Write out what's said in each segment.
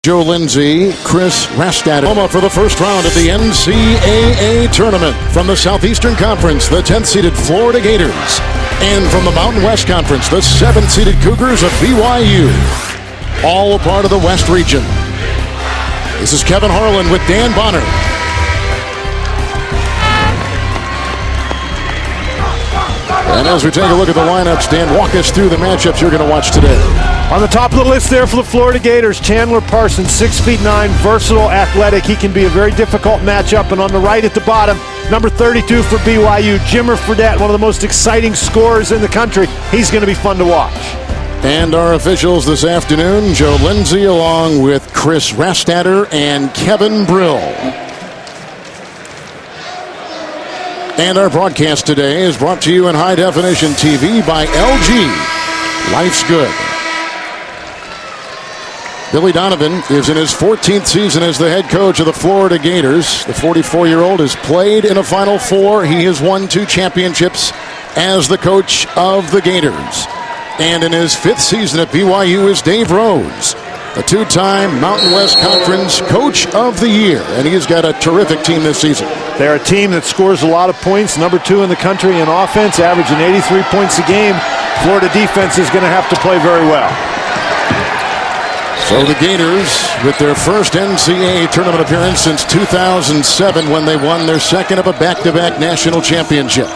Joe Lindsay, Chris Rastatter for the first round of the NCAA tournament. From the Southeastern Conference, the 10th-seeded Florida Gators. And from the Mountain West Conference, the 7th-seeded Cougars of BYU. All a part of the West region. This is Kevin Harlan with Dan Bonner. And as we take a look at the lineups, Dan, walk us through the matchups you're going to watch today. On the top of the list there for the Florida Gators, Chandler Parsons, 6'9", versatile, athletic. He can be a very difficult matchup. And on the right at the bottom, number 32 for BYU, Jimmer Fredette, one of the most exciting scorers in the country. He's going to be fun to watch. And our officials this afternoon, Joe Lindsay along with Chris Rastatter and Kevin Brill. And our broadcast today is brought to you in high-definition TV by LG. Life's good. Billy Donovan is in his 14th season as the head coach of the Florida Gators. The 44-year-old has played in a Final Four. He has won 2 championships as the coach of the Gators. And in his 5th season at BYU is Dave Rose, a 2-time Mountain West Conference Coach of the Year. And he's got a terrific team this season. They're a team that scores a lot of points, number 2 in the country in offense, averaging 83 points a game. Florida defense is going to have to play very well. So the Gators, with their first NCAA tournament appearance since 2007 when they won their second of a back-to-back national championship.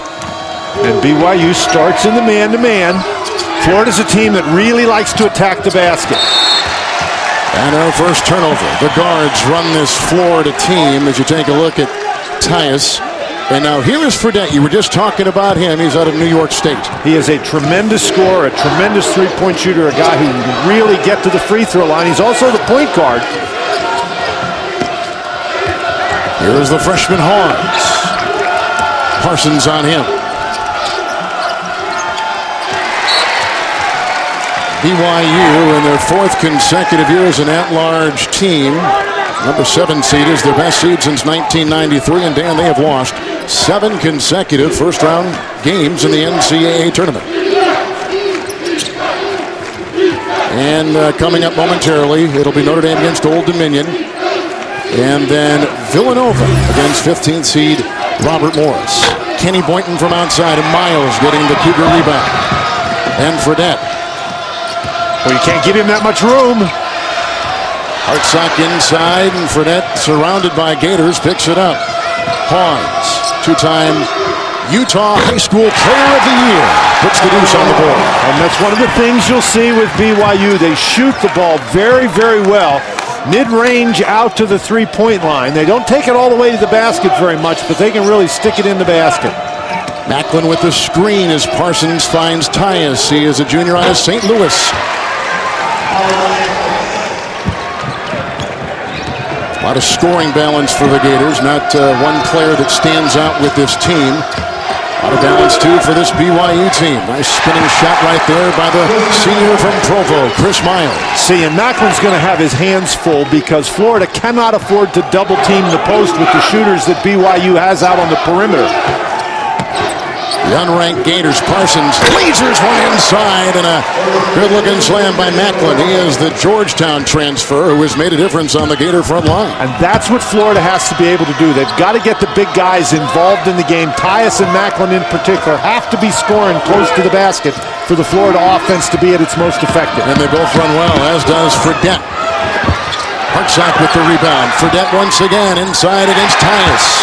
And BYU starts in the man-to-man. Florida's a team that really likes to attack the basket. And our first turnover. The guards run this Florida team as you take a look at Tyus. And now here is Fredette. You were just talking about him. He's out of New York State. He is a tremendous scorer, a tremendous three-point shooter, a guy who can really get to the free throw line. He's also the point guard. Here is the freshman Horns. Parsons on him. BYU in their 4th consecutive year as an at-large team. Number 7 seed is their best seed since 1993. And Dan, they have lost 7 consecutive first-round games in the NCAA tournament. And coming up momentarily, it'll be Notre Dame against Old Dominion. And then Villanova against 15th seed Robert Morris. Kenny Boynton from outside and Miles getting the Cougar rebound. And Fredette. Well, you can't give him that much room. Hartsock inside, and Fredette, surrounded by Gators, picks it up. Horns, 2-time Utah High School Player of the Year, puts the deuce on the board. And that's one of the things you'll see with BYU. They shoot the ball very, very well. Mid-range out to the three-point line. They don't take it all the way to the basket very much, but they can really stick it in the basket. Macklin with the screen as Parsons finds Tyus. He is a junior out of St. Louis. A lot of scoring balance for the Gators. Not one player that stands out with this team. A lot of balance, too, for this BYU team. Nice spinning shot right there by the senior from Provo, Chris Miles. See, and Macklin's going to have his hands full because Florida cannot afford to double-team the post with the shooters that BYU has out on the perimeter. The unranked Gators, Parsons lasers one inside, and a good-looking slam by Macklin. He is the Georgetown transfer who has made a difference on the Gator front line. And that's what Florida has to be able to do. They've got to get the big guys involved in the game. Tyus and Macklin in particular have to be scoring close to the basket for the Florida offense to be at its most effective. And they both run well, as does Fredette. Hartsock with the rebound. Fredette once again inside against Tyus.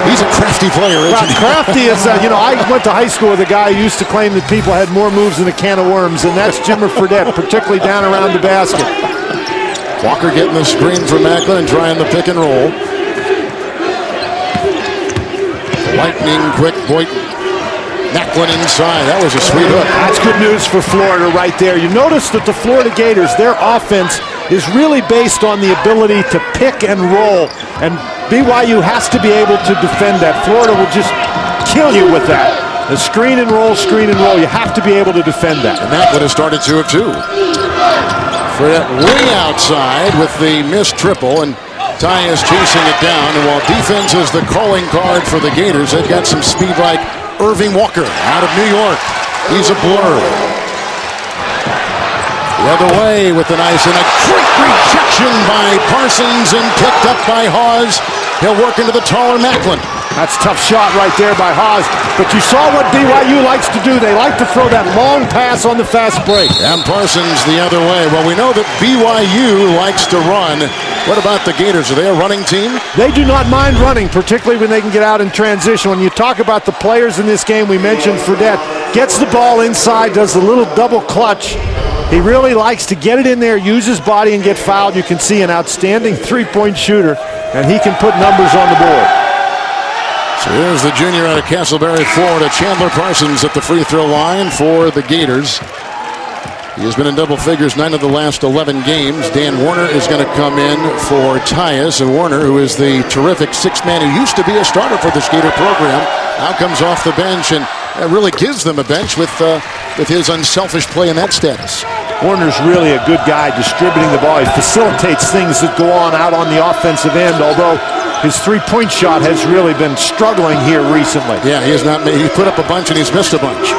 He's a crafty player, isn't he? Crafty is, I went to high school with a guy who used to claim that people had more moves than a can of worms, and that's Jimmer Fredette, particularly down around the basket. Walker getting the screen for Macklin and trying the pick and roll. Lightning quick Boynton. Macklin inside. That was a sweet hook. That's good news for Florida right there. You notice that the Florida Gators, their offense is really based on the ability to pick and roll. And BYU has to be able to defend that. Florida will just kill you with that. The screen and roll, screen and roll. You have to be able to defend that. And that would have started 2 of 2. Fredette way outside with the missed triple, and Tyus chasing it down. And while defense is the calling card for the Gators, they've got some speed like Irving Walker out of New York. He's a blur. The other way with the nice and a great rejection by Parsons and picked up by Hawes. He'll work into the taller Macklin. That's a tough shot right there by Hawes. But you saw what BYU likes to do. They like to throw that long pass on the fast break. And Parsons the other way. Well, we know that BYU likes to run. What about the Gators? Are they a running team? They do not mind running, particularly when they can get out in transition. When you talk about the players in this game, we mentioned Fredette. Gets the ball inside, does a little double clutch. He really likes to get it in there, use his body, and get fouled. You can see an outstanding three-point shooter, and he can put numbers on the board. So here's the junior out of Castleberry, Florida, Chandler Parsons at the free throw line for the Gators. He has been in double figures 9 of the last 11 games. Dan Warner is going to come in for Tyus, and Warner, who is the terrific sixth man who used to be a starter for this Gator program, now comes off the bench and really gives them a bench with his unselfish play in that status. Warner's really a good guy distributing the ball. He facilitates things that go on out on the offensive end, although his three-point shot has really been struggling here recently. Yeah, he has not made. He put up a bunch and he's missed a bunch.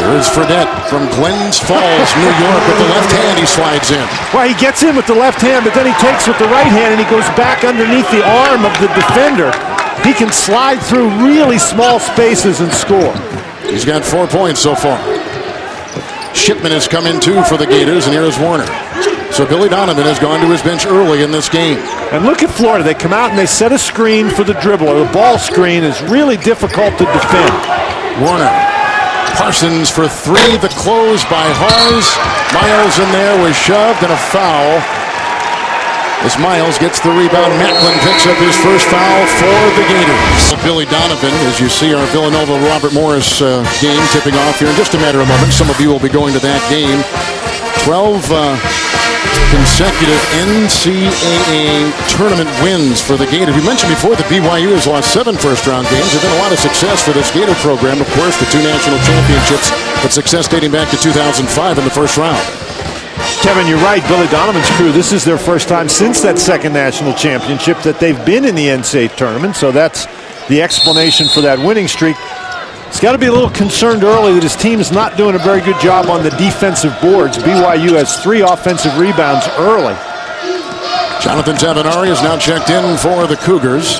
Here's Fredette from Glens Falls, New York. With the left hand, he slides in. Well, he gets in with the left hand, but then he takes with the right hand and he goes back underneath the arm of the defender. He can slide through really small spaces and score. He's got 4 points so far. Shipman has come in too for the Gators, and here's Warner. So Billy Donovan has gone to his bench early in this game. And look at Florida. They come out and they set a screen for the dribbler. The ball screen is really difficult to defend. Warner. Parsons for three. The close by Hawes. Miles in there was shoved and a foul. As Miles gets the rebound, Macklin picks up his first foul for the Gators. Billy Donovan, as you see our Villanova-Robert Morris game tipping off here in just a matter of moments. Some of you will be going to that game. 12 consecutive NCAA tournament wins for the Gators. We mentioned before that BYU has lost 7 first-round games. There's been a lot of success for this Gator program. Of course, the 2 national championships, but success dating back to 2005 in the first round. Kevin, you're right. Billy Donovan's crew, this is their first time since that second national championship that they've been in the NCAA tournament, so that's the explanation for that winning streak. He's got to be a little concerned early that his team is not doing a very good job on the defensive boards. BYU has 3 offensive rebounds early. Jonathan Tavenari is now checked in for the Cougars.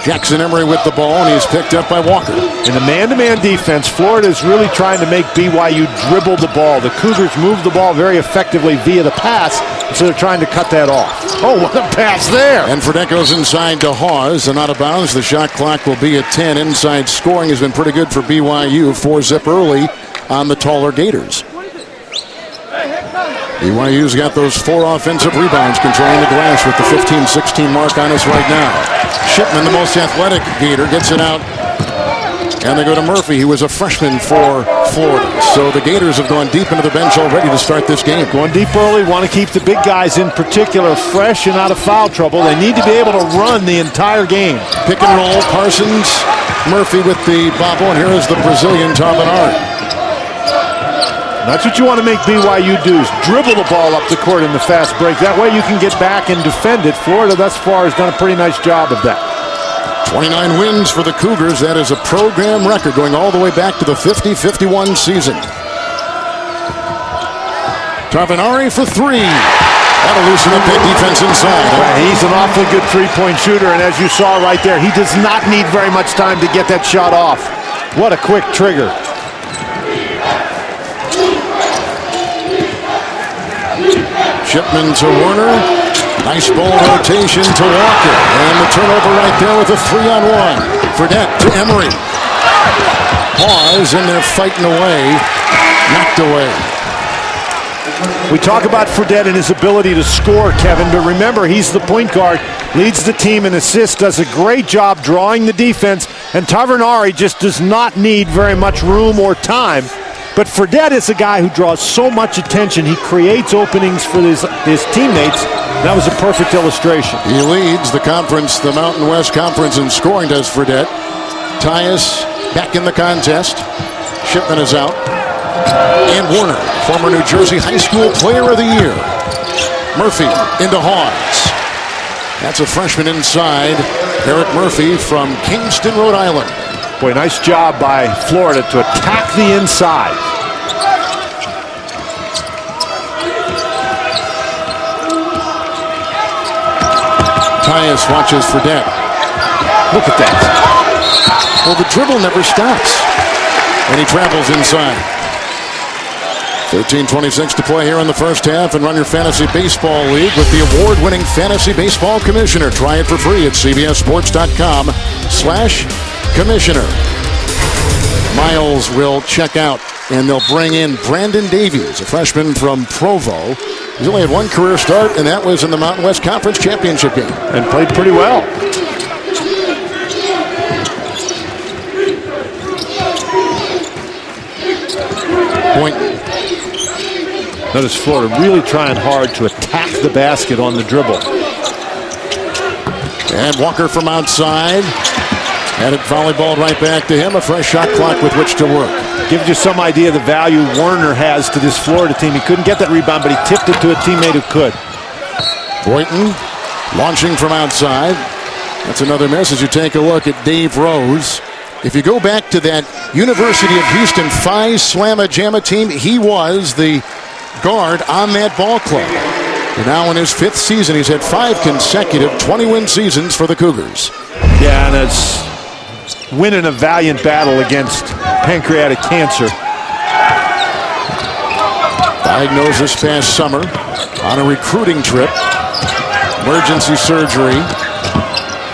Jackson Emery with the ball, and he's picked up by Walker. In the man-to-man defense, Florida is really trying to make BYU dribble the ball. The Cougars move the ball very effectively via the pass, so they're trying to cut that off. Oh, what a pass there! And Fredette goes inside to Hawes, and out of bounds. The shot clock will be at 10. Inside scoring has been pretty good for BYU. 4-zip early on the taller Gators. BYU's got those 4 offensive rebounds, controlling the glass with the 15-16 mark on us right now. Shipman, the most athletic Gator, gets it out. And they go to Murphy, who was a freshman for Florida. So the Gators have gone deep into the bench already to start this game. Going deep early, want to keep the big guys in particular fresh and out of foul trouble. They need to be able to run the entire game. Pick and roll, Parsons, Murphy with the bobble, and here is the Brazilian Tavenari. That's what you want to make BYU do, is dribble the ball up the court in the fast break. That way you can get back and defend it. Florida thus far has done a pretty nice job of that. 29 wins for the Cougars. That is a program record going all the way back to the 50-51 season. Tavenari for 3. That'll loosen up that defense inside. He's an awfully good three-point shooter, and as you saw right there, he does not need very much time to get that shot off. What a quick trigger. Shipman to Warner. Nice ball rotation to Walker. And the turnover right there with a 3-on-1. Fredette to Emery. Hawes in there fighting away. Knocked away. We talk about Fredette and his ability to score, Kevin, but remember, he's the point guard, leads the team in assists, does a great job drawing the defense, and Tavenari just does not need very much room or time. But Fredette is a guy who draws so much attention. He creates openings for his teammates. That was a perfect illustration. He leads the conference, the Mountain West Conference in scoring, does Fredette. Tyus back in the contest. Shipman is out. And Warner, former New Jersey High School Player of the Year. Murphy into Hawes. That's a freshman inside. Eric Murphy from Kingston, Rhode Island. Boy, nice job by Florida to attack the inside. Tyus watches for Fredette. Look at that. Well, the dribble never stops. And he travels inside. 13:26 to play here in the first half, and run your fantasy baseball league with the award-winning fantasy baseball commissioner. Try it for free at cbssports.com/commissioner. Miles will check out, and they'll bring in Brandon Davies, a freshman from Provo. He's only had one career start, and that was in the Mountain West Conference Championship game. And played pretty well. Point. Notice Florida really trying hard to attack the basket on the dribble. And Walker from outside. Had it volleyballed right back to him. A fresh shot clock with which to work. Gives you some idea of the value Werner has to this Florida team. He couldn't get that rebound, but he tipped it to a teammate who could. Boynton launching from outside. That's another miss as you take a look at Dave Rose. If you go back to that University of Houston Phi Slamma Jamma team, he was the guard on that ball club. And now in his 5th season, he's had 5 consecutive 20-win seasons for the Cougars. Yeah, and it's winning a valiant battle against pancreatic cancer. Diagnosed this past summer on a recruiting trip. Emergency surgery.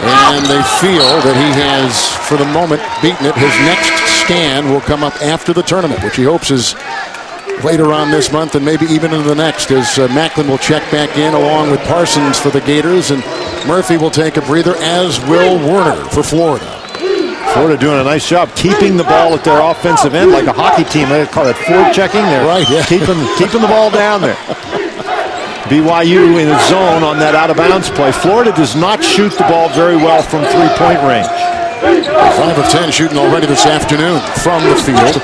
And they feel that he has, for the moment, beaten it. His next scan will come up after the tournament, which he hopes is later on this month and maybe even into the next, as Macklin will check back in along with Parsons for the Gators, and Murphy will take a breather, as will Werner for Florida. Florida doing a nice job keeping the ball at their offensive end like a hockey team. They call it forward checking. They're right, yeah. keeping the ball down there. BYU in a zone on that out-of-bounds play. Florida does not shoot the ball very well from three-point range. 5 of 10 shooting already this afternoon from the field.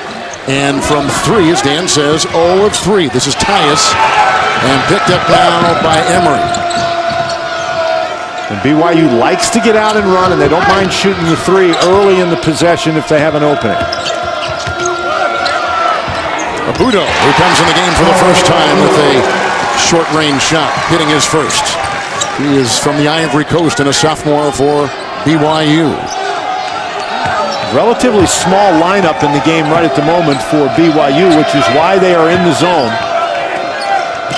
And from 3, as Dan says, 0 of 3. This is Tyus, and picked up now by Emery. And BYU likes to get out and run, and they don't mind shooting the 3 early in the possession if they have an opening. Abudo, who comes in the game for the first time with a short-range shot, hitting his first. He is from the Ivory Coast and a sophomore for BYU. Relatively small lineup in the game right at the moment for BYU, which is why they are in the zone.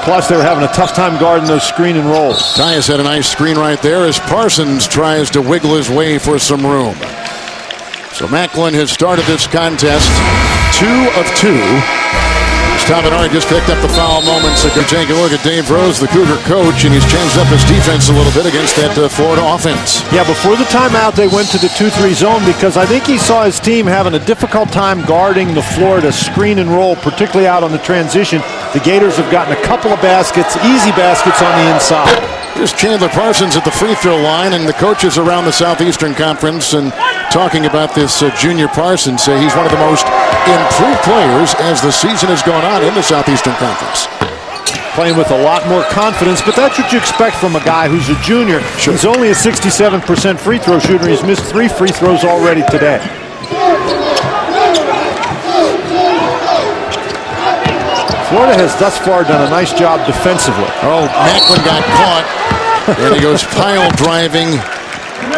Plus, they were having a tough time guarding those screen and rolls. Tyus had a nice screen right there as Parsons tries to wiggle his way for some room. So Macklin has started this contest 2 of 2. Stavenari just picked up the foul moments ago. Take a look at Dave Rose, the Cougar coach, and he's changed up his defense a little bit against that Florida offense. Yeah, before the timeout, they went to the 2-3 zone because I think he saw his team having a difficult time guarding the Florida screen and roll, particularly out on the transition. The Gators have gotten a couple of baskets, easy baskets on the inside. Here's Chandler Parsons at the free throw line, and the coaches around the Southeastern Conference and talking about this junior Parsons say he's one of the most improved players as the season has gone on in the Southeastern Conference. Playing with a lot more confidence, but that's what you expect from a guy who's a junior. Sure. He's only a 67% free throw shooter. He's missed 3 free throws already today. Florida has thus far done a nice job defensively. Oh, Macklin got caught, and he goes pile driving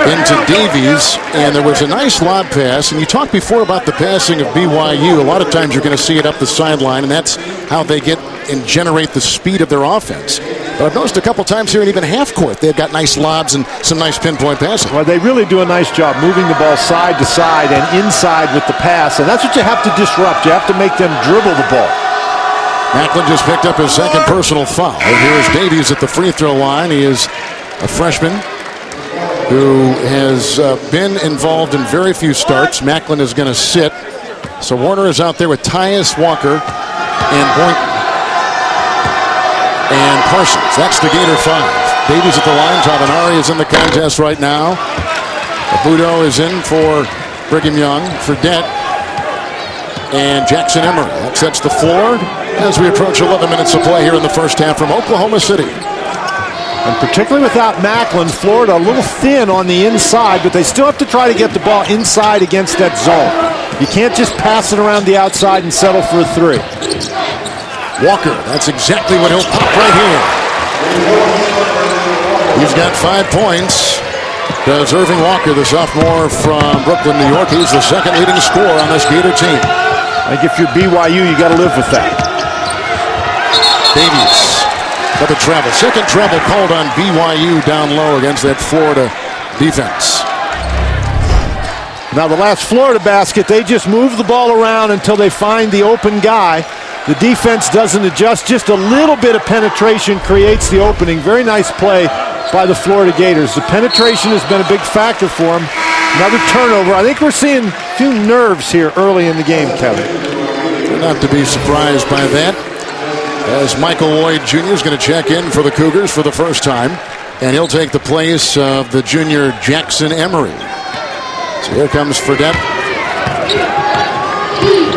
into Davies, and there was a nice lob pass. And you talked before about the passing of BYU. A lot of times you're going to see it up the sideline, and that's how they get and generate the speed of their offense. But I've noticed a couple times here, and even half court, they've got nice lobs and some nice pinpoint passing. Well, they really do a nice job moving the ball side to side and inside with the pass, and that's what you have to disrupt. You have to make them dribble the ball. Macklin just picked up his second personal foul. And here is Davies at the free throw line. He is a freshman who has been involved in very few starts. Macklin is going to sit. So Warner is out there with Tyus, Walker, and Boynton, and Parsons. That's the Gator 5. Davies at the line. Tavenari is in the contest right now. Abudo is in for Brigham Young. Fredette and Jackson Emery. That sets the floor as we approach 11 minutes of play here in the first half from Oklahoma City. And particularly without Macklin, Florida a little thin on the inside, but they still have to try to get the ball inside against that zone. You can't just pass it around the outside and settle for a 3. Walker, that's exactly what he'll pop right here. He's got 5 points. Does Irving Walker, the sophomore from Brooklyn, New York. He's the second leading scorer on this Gator team. I think if you're BYU, you got to live with that. Davies for the travel. Second travel called on BYU down low against that Florida defense. Now the last Florida basket, they just move the ball around until they find the open guy. The defense doesn't adjust. Just a little bit of penetration creates the opening. Very nice play by the Florida Gators. The penetration has been a big factor for them. Another turnover. I think we're seeing a few nerves here early in the game, Kevin. Not to be surprised by that, as Michael Loyd Jr. is going to check in for the Cougars for the first time, and he'll take the place of the junior Jackson Emery. So here comes Fredette.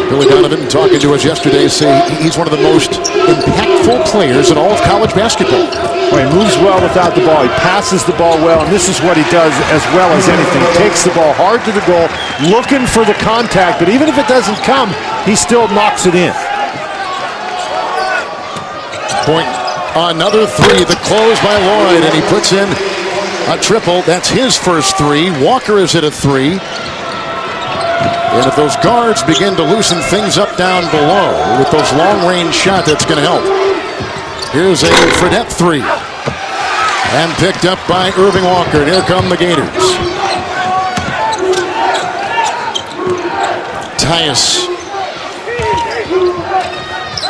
Billy Donovan talking to us yesterday saying he's one of the most impactful players in all of college basketball. Well, he moves well without the ball. He passes the ball well, and this is what he does as well as anything. Takes the ball hard to the goal, looking for the contact, but even if it doesn't come, he still knocks it in. Point, another three, the close by Loyd, and he puts in a triple. That's his first three. Walker is at a three. And if those guards begin to loosen things up down below with those long-range shots, that's going to help. Here's a Fredette three. And picked up by Irving Walker. And here come the Gators. Tyus.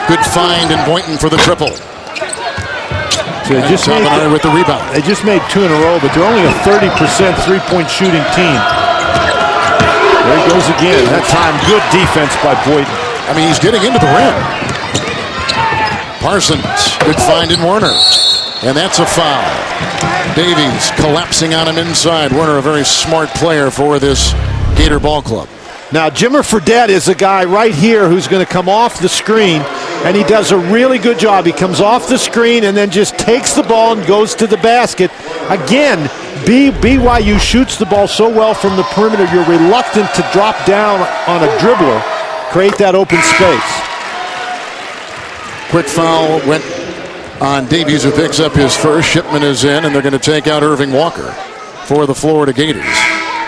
Good find in Boynton for the triple. So with the rebound. They just made two in a row, but they're only a 30% three-point shooting team. There he goes again. That time, good defense by Boynton. I mean, he's getting into the rim. Parsons, good find in Werner. And that's a foul. Davies collapsing on him inside. Werner, a very smart player for this Gator ball club. Now, Jimmer Fredette is a guy right here who's going to come off the screen, and he does a really good job. He comes off the screen and then just takes the ball and goes to the basket. Again, BYU shoots the ball so well from the perimeter, you're reluctant to drop down on a dribbler, create that open space. Quick foul went on Davies, who picks up his first. Shipman is in, and they're going to take out Irving Walker for the Florida Gators.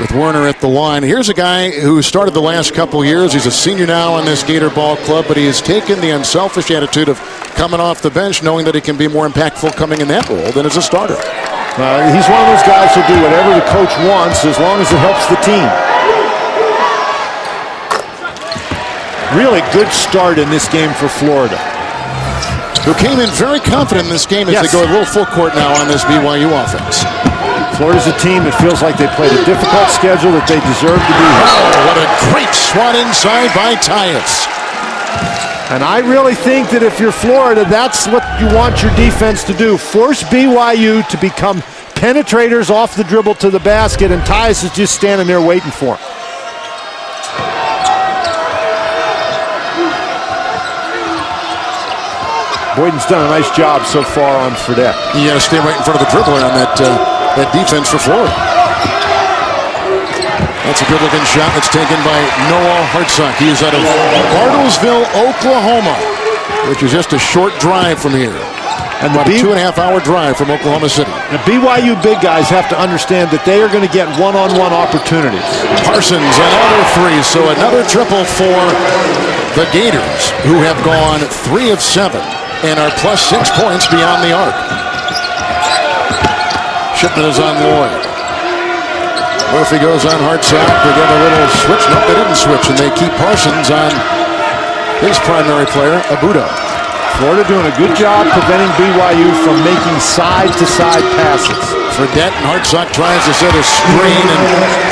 With Werner at the line. Here's a guy who started the last couple years. He's a senior now on this Gator ball club, but he has taken the unselfish attitude of coming off the bench, knowing that he can be more impactful coming in that role than as a starter. He's one of those guys who'll do whatever the coach wants as long as it helps the team. Really good start in this game for Florida, who came in very confident in this game as they go a little full court now on this BYU offense. Florida's a team that feels like they played a difficult schedule that they deserve to be here. Oh, what a great swat inside by Tyus. And I really think that if you're Florida, that's what you want your defense to do. Force BYU to become penetrators off the dribble to the basket, and Tyus is just standing there waiting for him. Boynton's done a nice job so far on Fredette. You got to stay right in front of the dribbler on that defense for Florida. That's a good-looking shot that's taken by Noah Hartsock. He is out of Bartlesville, Oklahoma, which is just a short drive from here. And about a 2.5-hour drive from Oklahoma City. The BYU big guys have to understand that they are going to get one-on-one opportunities. Parsons, another three, so another triple for the Gators, who have gone 3 of 7 and are plus 6 points beyond the arc. Shipman is on Loyd. Murphy goes on Hartsock. They get a little switch. Nope, they didn't switch, and they keep Parsons on his primary player, Abudo. Florida doing a good job preventing BYU from making side-to-side passes. Fredette and Hartsock tries to set a screen, and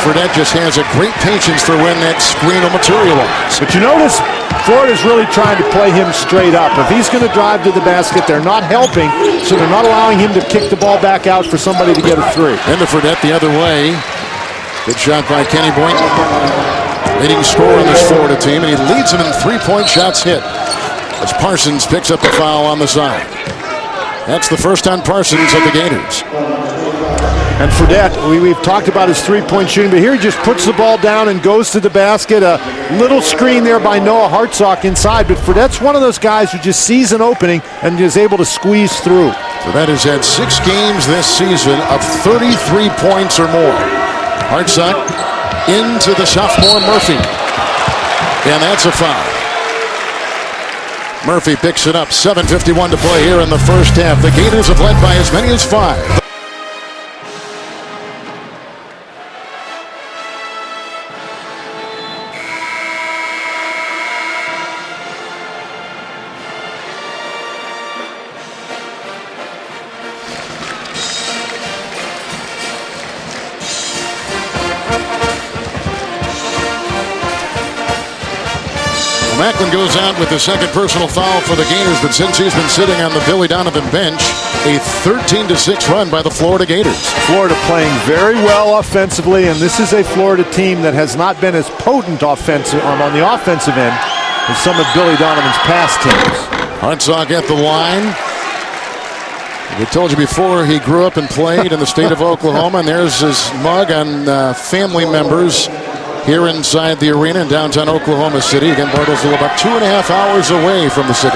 Fredette just has a great patience for when that screen will materialize. But you notice Florida's really trying to play him straight up. If he's going to drive to the basket, they're not helping, so they're not allowing him to kick the ball back out for somebody to get a three. Into Fredette the other way. Good shot by Kenny Boynton. Leading scorer on this Florida team, and he leads them in three-point shots hit as Parsons picks up the foul on the side. That's the first on Parsons of the Gators. And Fredette, we've talked about his three-point shooting, but here he just puts the ball down and goes to the basket. A little screen there by Noah Hartsock inside, but Fredette's one of those guys who just sees an opening and is able to squeeze through. So that has had 6 games this season of 33 points or more. Hartsock into the sophomore Murphy. And that's a foul. Murphy picks it up. 7:51 to play here in the first half. The Gators have led by as many as 5. Macklin goes out with the second personal foul for the Gators, but since he's been sitting on the Billy Donovan bench, a 13-6 run by the Florida Gators. Florida playing very well offensively, and this is a Florida team that has not been as potent on the offensive end as some of Billy Donovan's past teams. Hartsock at the line. We told you before he grew up and played in the state of Oklahoma, and there's his mug on family members here inside the arena in downtown Oklahoma City. Again, Bartlesville about 2.5 hours away from the city.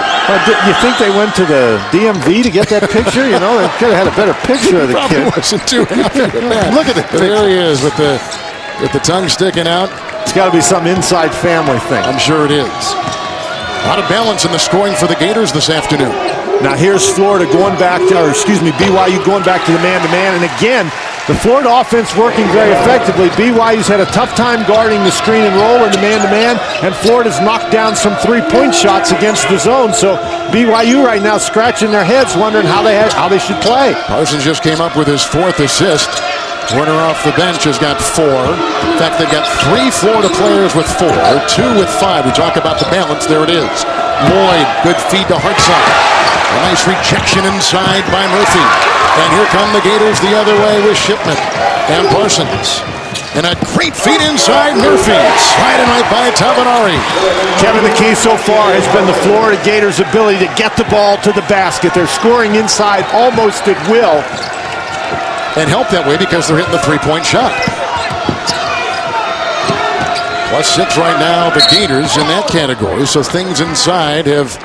You think they went to the DMV to get that picture? You know, they could have had a better picture of the kid. Wasn't too happy with that. Look at it. There he is with the tongue sticking out. It's got to be some inside family thing. I'm sure it is. A lot of balance in the scoring for the Gators this afternoon. Now here's Florida going back to, BYU going back to the man-to-man. And again, the Florida offense working very effectively. BYU's had a tough time guarding the screen and roll in the man-to-man, and Florida's knocked down some three-point shots against the zone. So BYU right now scratching their heads, wondering how they should play. Parsons just came up with his 4th assist. Warner off the bench has got 4. In fact, they've got 3 Florida players with 4, 2 with 5. We talk about the balance. There it is. Loyd, good feed to Hartsock. A nice rejection inside by Murphy. And here come the Gators the other way with Shipman and Parsons. And a great feed inside Murphy. Sliding right by Tabanari. Kevin, the key so far has been the Florida Gators' ability to get the ball to the basket. They're scoring inside almost at will. And help that way because they're hitting the three-point shot. +6 right now, the Gators in that category. So things inside have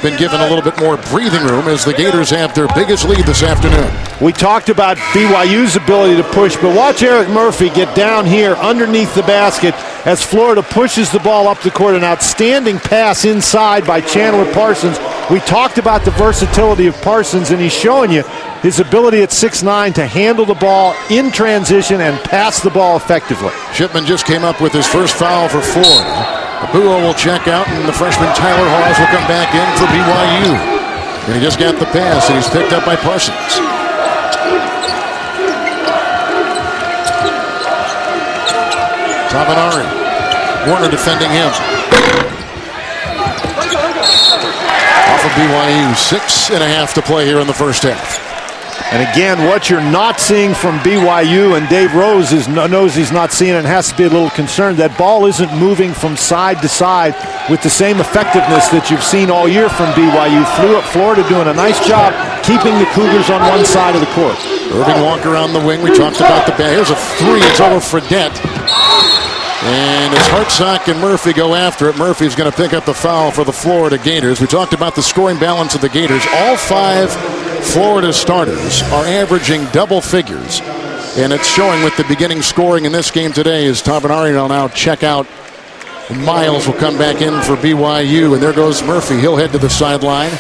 been given a little bit more breathing room as the Gators have their biggest lead this afternoon. We talked about BYU's ability to push, but watch Eric Murphy get down here underneath the basket as Florida pushes the ball up the court. An outstanding pass inside by Chandler Parsons. We talked about the versatility of Parsons, and he's showing you his ability at 6'9" to handle the ball in transition and pass the ball effectively. Shipman just came up with his first foul for Florida. Abuo will check out, and the freshman Tyler Hawes will come back in for BYU. And he just got the pass, and he's picked up by Parsons. Tabanari. Warner defending him. Off of BYU, 6.5 to play here in the first half. And again, what you're not seeing from BYU, and Dave Rose knows he's not seeing it and has to be a little concerned, that ball isn't moving from side to side with the same effectiveness that you've seen all year from BYU. Florida doing a nice job keeping the Cougars on one side of the court. Irving Walker on the wing. We talked about the bat. Here's a 3. It's over Fredette. And as Hartsock and Murphy go after it, Murphy's going to pick up the foul for the Florida Gators. We talked about the scoring balance of the Gators. All 5 Florida starters are averaging double figures. And it's showing with the beginning scoring in this game today as Tabanari will now check out. Miles will come back in for BYU. And there goes Murphy. He'll head to the sideline.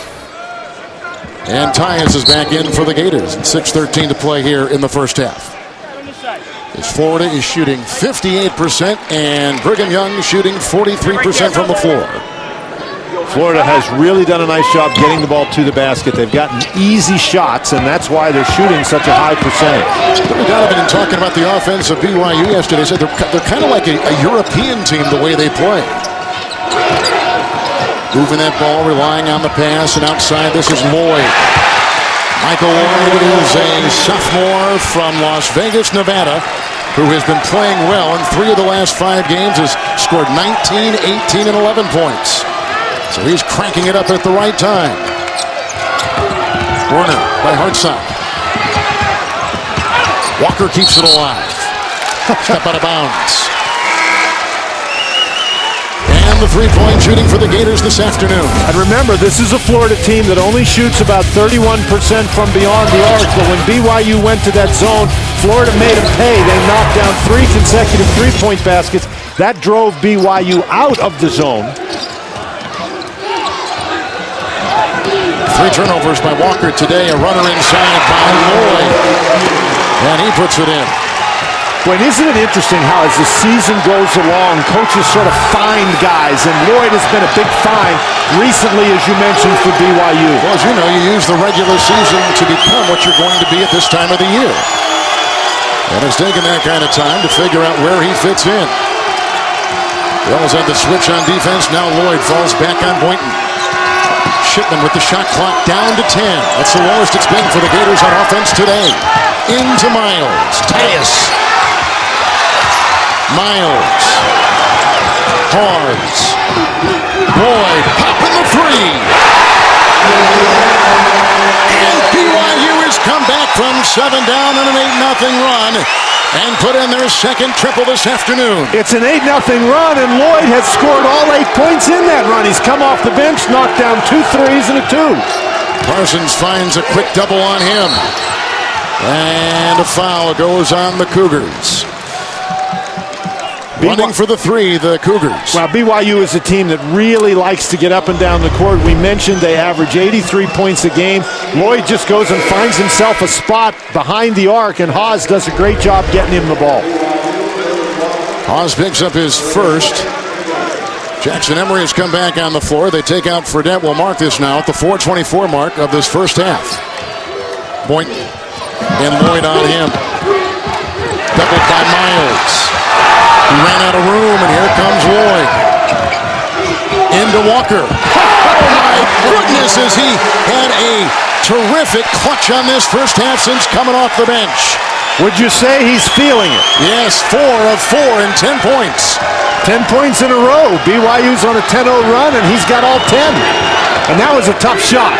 And Tyus is back in for the Gators. 6:13 to play here in the first half. As Florida is shooting 58% and Brigham Young shooting 43% from the floor. Florida has really done a nice job getting the ball to the basket. They've gotten easy shots, and that's why they're shooting such a high percentage. Donovan, in talking about the offense of BYU yesterday, said they're kind of like a European team the way they play. Moving that ball, relying on the pass, and outside this is Loyd. Michael Loyd is a sophomore from Las Vegas, Nevada, who has been playing well in 3 of the last 5 games, has scored 19, 18, and 11 points. So he's cranking it up at the right time. Warner by Hartsock. Walker keeps it alive. Step out of bounds. And the three-point shooting for the Gators this afternoon. And remember, this is a Florida team that only shoots about 31% from beyond the arc, but when BYU went to that zone, Florida made them pay. They knocked down 3 consecutive three-point baskets. That drove BYU out of the zone. 3 turnovers by Walker today. A runner inside by Loyd. And he puts it in. Boy, isn't it interesting how as the season goes along, coaches sort of find guys, and Loyd has been a big find recently, as you mentioned, for BYU. Well, as you know, you use the regular season to become what you're going to be at this time of the year. And it's taken that kind of time to figure out where he fits in. Wells had the switch on defense. Now Loyd falls back on Boynton. Shipman with the shot clock down to 10. That's the lowest it's been for the Gators on offense today. Into Miles. Tyus. Miles. Hars. Loyd popping the 3. And BYU has come back from 7 down on an 8-0 run and put in their second triple this afternoon. It's an 8-0 run, and Loyd has scored all 8 points in that run. He's come off the bench, knocked down 2 threes and a 2. Parsons finds a quick double on him. And a foul goes on the Cougars. Running for the 3, the Cougars. Well, BYU is a team that really likes to get up and down the court. We mentioned they average 83 points a game. Loyd just goes and finds himself a spot behind the arc, and Haas does a great job getting him the ball. Haas picks up his first. Jackson Emery has come back on the floor. They take out Fredette. We'll mark this now at the 4:24 mark of this first half. Boynton and Loyd on him. Doubled by Miles. He ran out of room, and here comes Loyd. Into Walker. Oh, my goodness, as he had a terrific clutch on this first half since coming off the bench. Would you say he's feeling it? Yes, 4 of 4 and 10 points. 10 points in a row. BYU's on a 10-0 run, and he's got all 10. And that was a tough shot.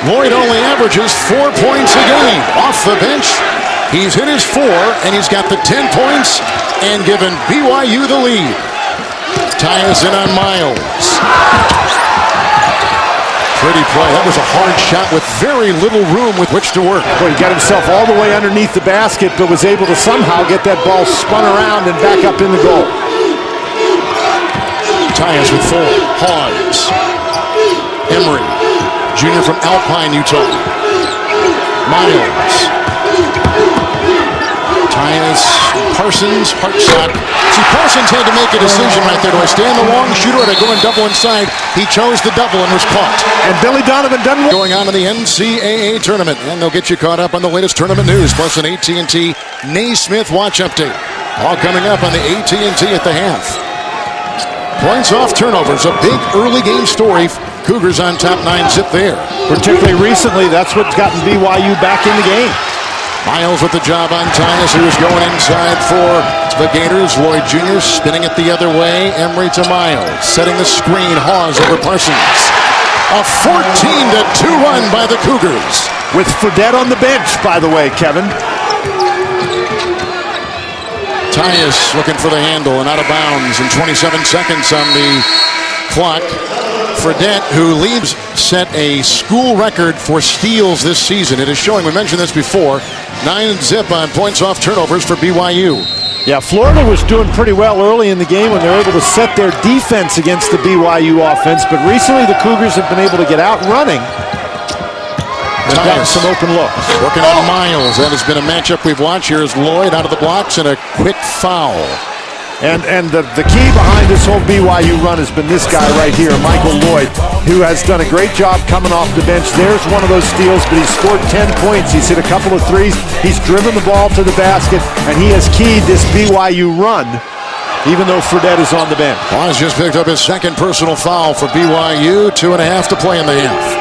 Loyd only averages 4 points a game. Off the bench, he's hit his 4, and he's got the 10 points and given BYU the lead. Tyus in on Miles. Pretty play. That was a hard shot with very little room with which to work. Well, he got himself all the way underneath the basket, but was able to somehow get that ball spun around and back up in the goal. Tyus with 4. Hawes. Emery, junior from Alpine, Utah. Miles. Tyus, Parsons, heart shot. See, Parsons had to make a decision right there. Do I stay in the long shooter or do I go and double inside? He chose the double and was caught. And Billy Donovan done going on in the NCAA tournament. And they'll get you caught up on the latest tournament news, plus an AT&T Naismith watch update. All coming up on the AT&T at the half. Points off turnovers, a big early game story. Cougars on top 9 zip there. Particularly recently, that's what's gotten BYU back in the game. Miles with the job on Tyus, who is going inside for the Gators. Loyd Jr. spinning it the other way. Emery to Miles, setting the screen. Hawes over Parsons. A 14-2 run by the Cougars. With Fredette on the bench, by the way, Kevin. Tyus looking for the handle and out of bounds, and 27 seconds on the clock. Fredette, who leaves, set a school record for steals this season. It is showing, we mentioned this before, 9 zip on points off turnovers for BYU. Yeah, Florida was doing pretty well early in the game when they were able to set their defense against the BYU offense, but recently the Cougars have been able to get out running. They've gotten some open looks. Working on Miles. That has been a matchup we've watched. Here is Loyd out of the blocks and a quick foul. And the key behind this whole BYU run has been this guy right here, Michael Loyd, who has done a great job coming off the bench. There's one of those steals, but he's scored 10 points. He's hit a couple of threes. He's driven the ball to the basket, and he has keyed this BYU run, even though Fredette is on the bench. Hawes just picked up his second personal foul for BYU. 2.5 to play in the half.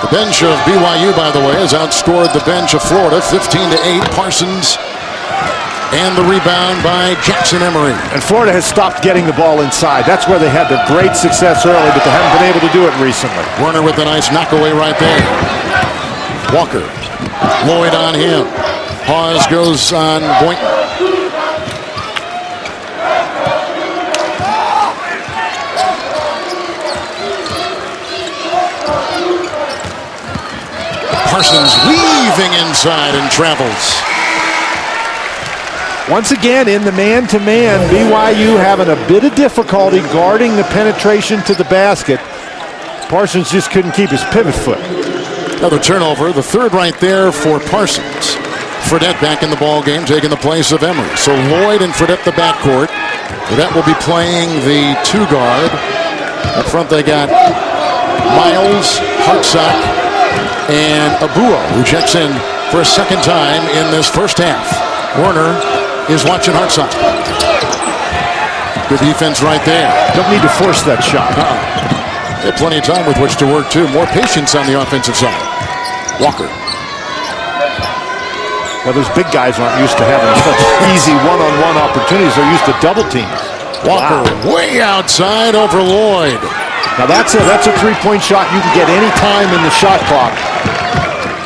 The bench of BYU, by the way, has outscored the bench of Florida 15-8. Parsons and the rebound by Jackson Emery. And Florida has stopped getting the ball inside. That's where they had their great success early, but they haven't been able to do it recently. Werner with a nice knockaway right there. Walker. Loyd on him. Hawes goes on Boynton. Parsons weaving inside and travels. Once again, in the man-to-man, BYU having a bit of difficulty guarding the penetration to the basket. Parsons just couldn't keep his pivot foot. Another turnover, the third right there for Parsons. Fredette back in the ball game, taking the place of Emery. So Loyd and Fredette the backcourt. Fredette will be playing the 2 guard. Up front they got Miles, Hartsock, and Abuo, who checks in for a second time in this first half. Warner is watching Hartsock. Good defense right there. Don't need to force that shot. They have plenty of time with which to work, too. More patience on the offensive side. Walker. Well, those big guys aren't used to having such easy one-on-one opportunities. They're used to double teams. Walker way outside over Loyd. Now that's a three-point shot you can get any time in the shot clock.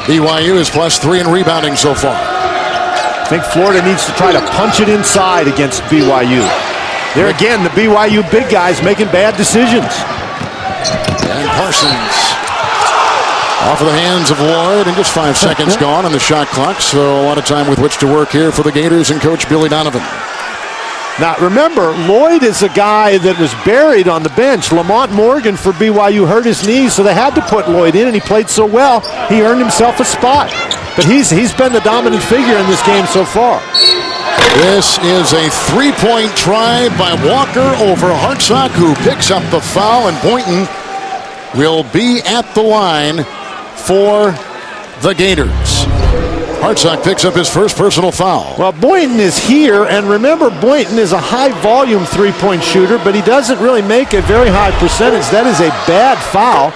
BYU is +3 in rebounding so far. I think Florida needs to try to punch it inside against BYU. There again, the BYU big guys making bad decisions. And Parsons off of the hands of Loyd, and just 5 seconds gone on the shot clock, so a lot of time with which to work here for the Gators and Coach Billy Donovan. Now remember, Loyd is a guy that was buried on the bench. Lamont Morgan for BYU hurt his knee, so they had to put Loyd in, and he played so well, he earned himself a spot. But he's been the dominant figure in this game so far. This is a 3-point try by Walker over Hartsock, who picks up the foul, and Boynton will be at the line for the Gators. Hartsock picks up his first personal foul. Well, Boynton is here, and remember, Boynton is a high-volume three-point shooter, but he doesn't really make a very high percentage. That is a bad foul.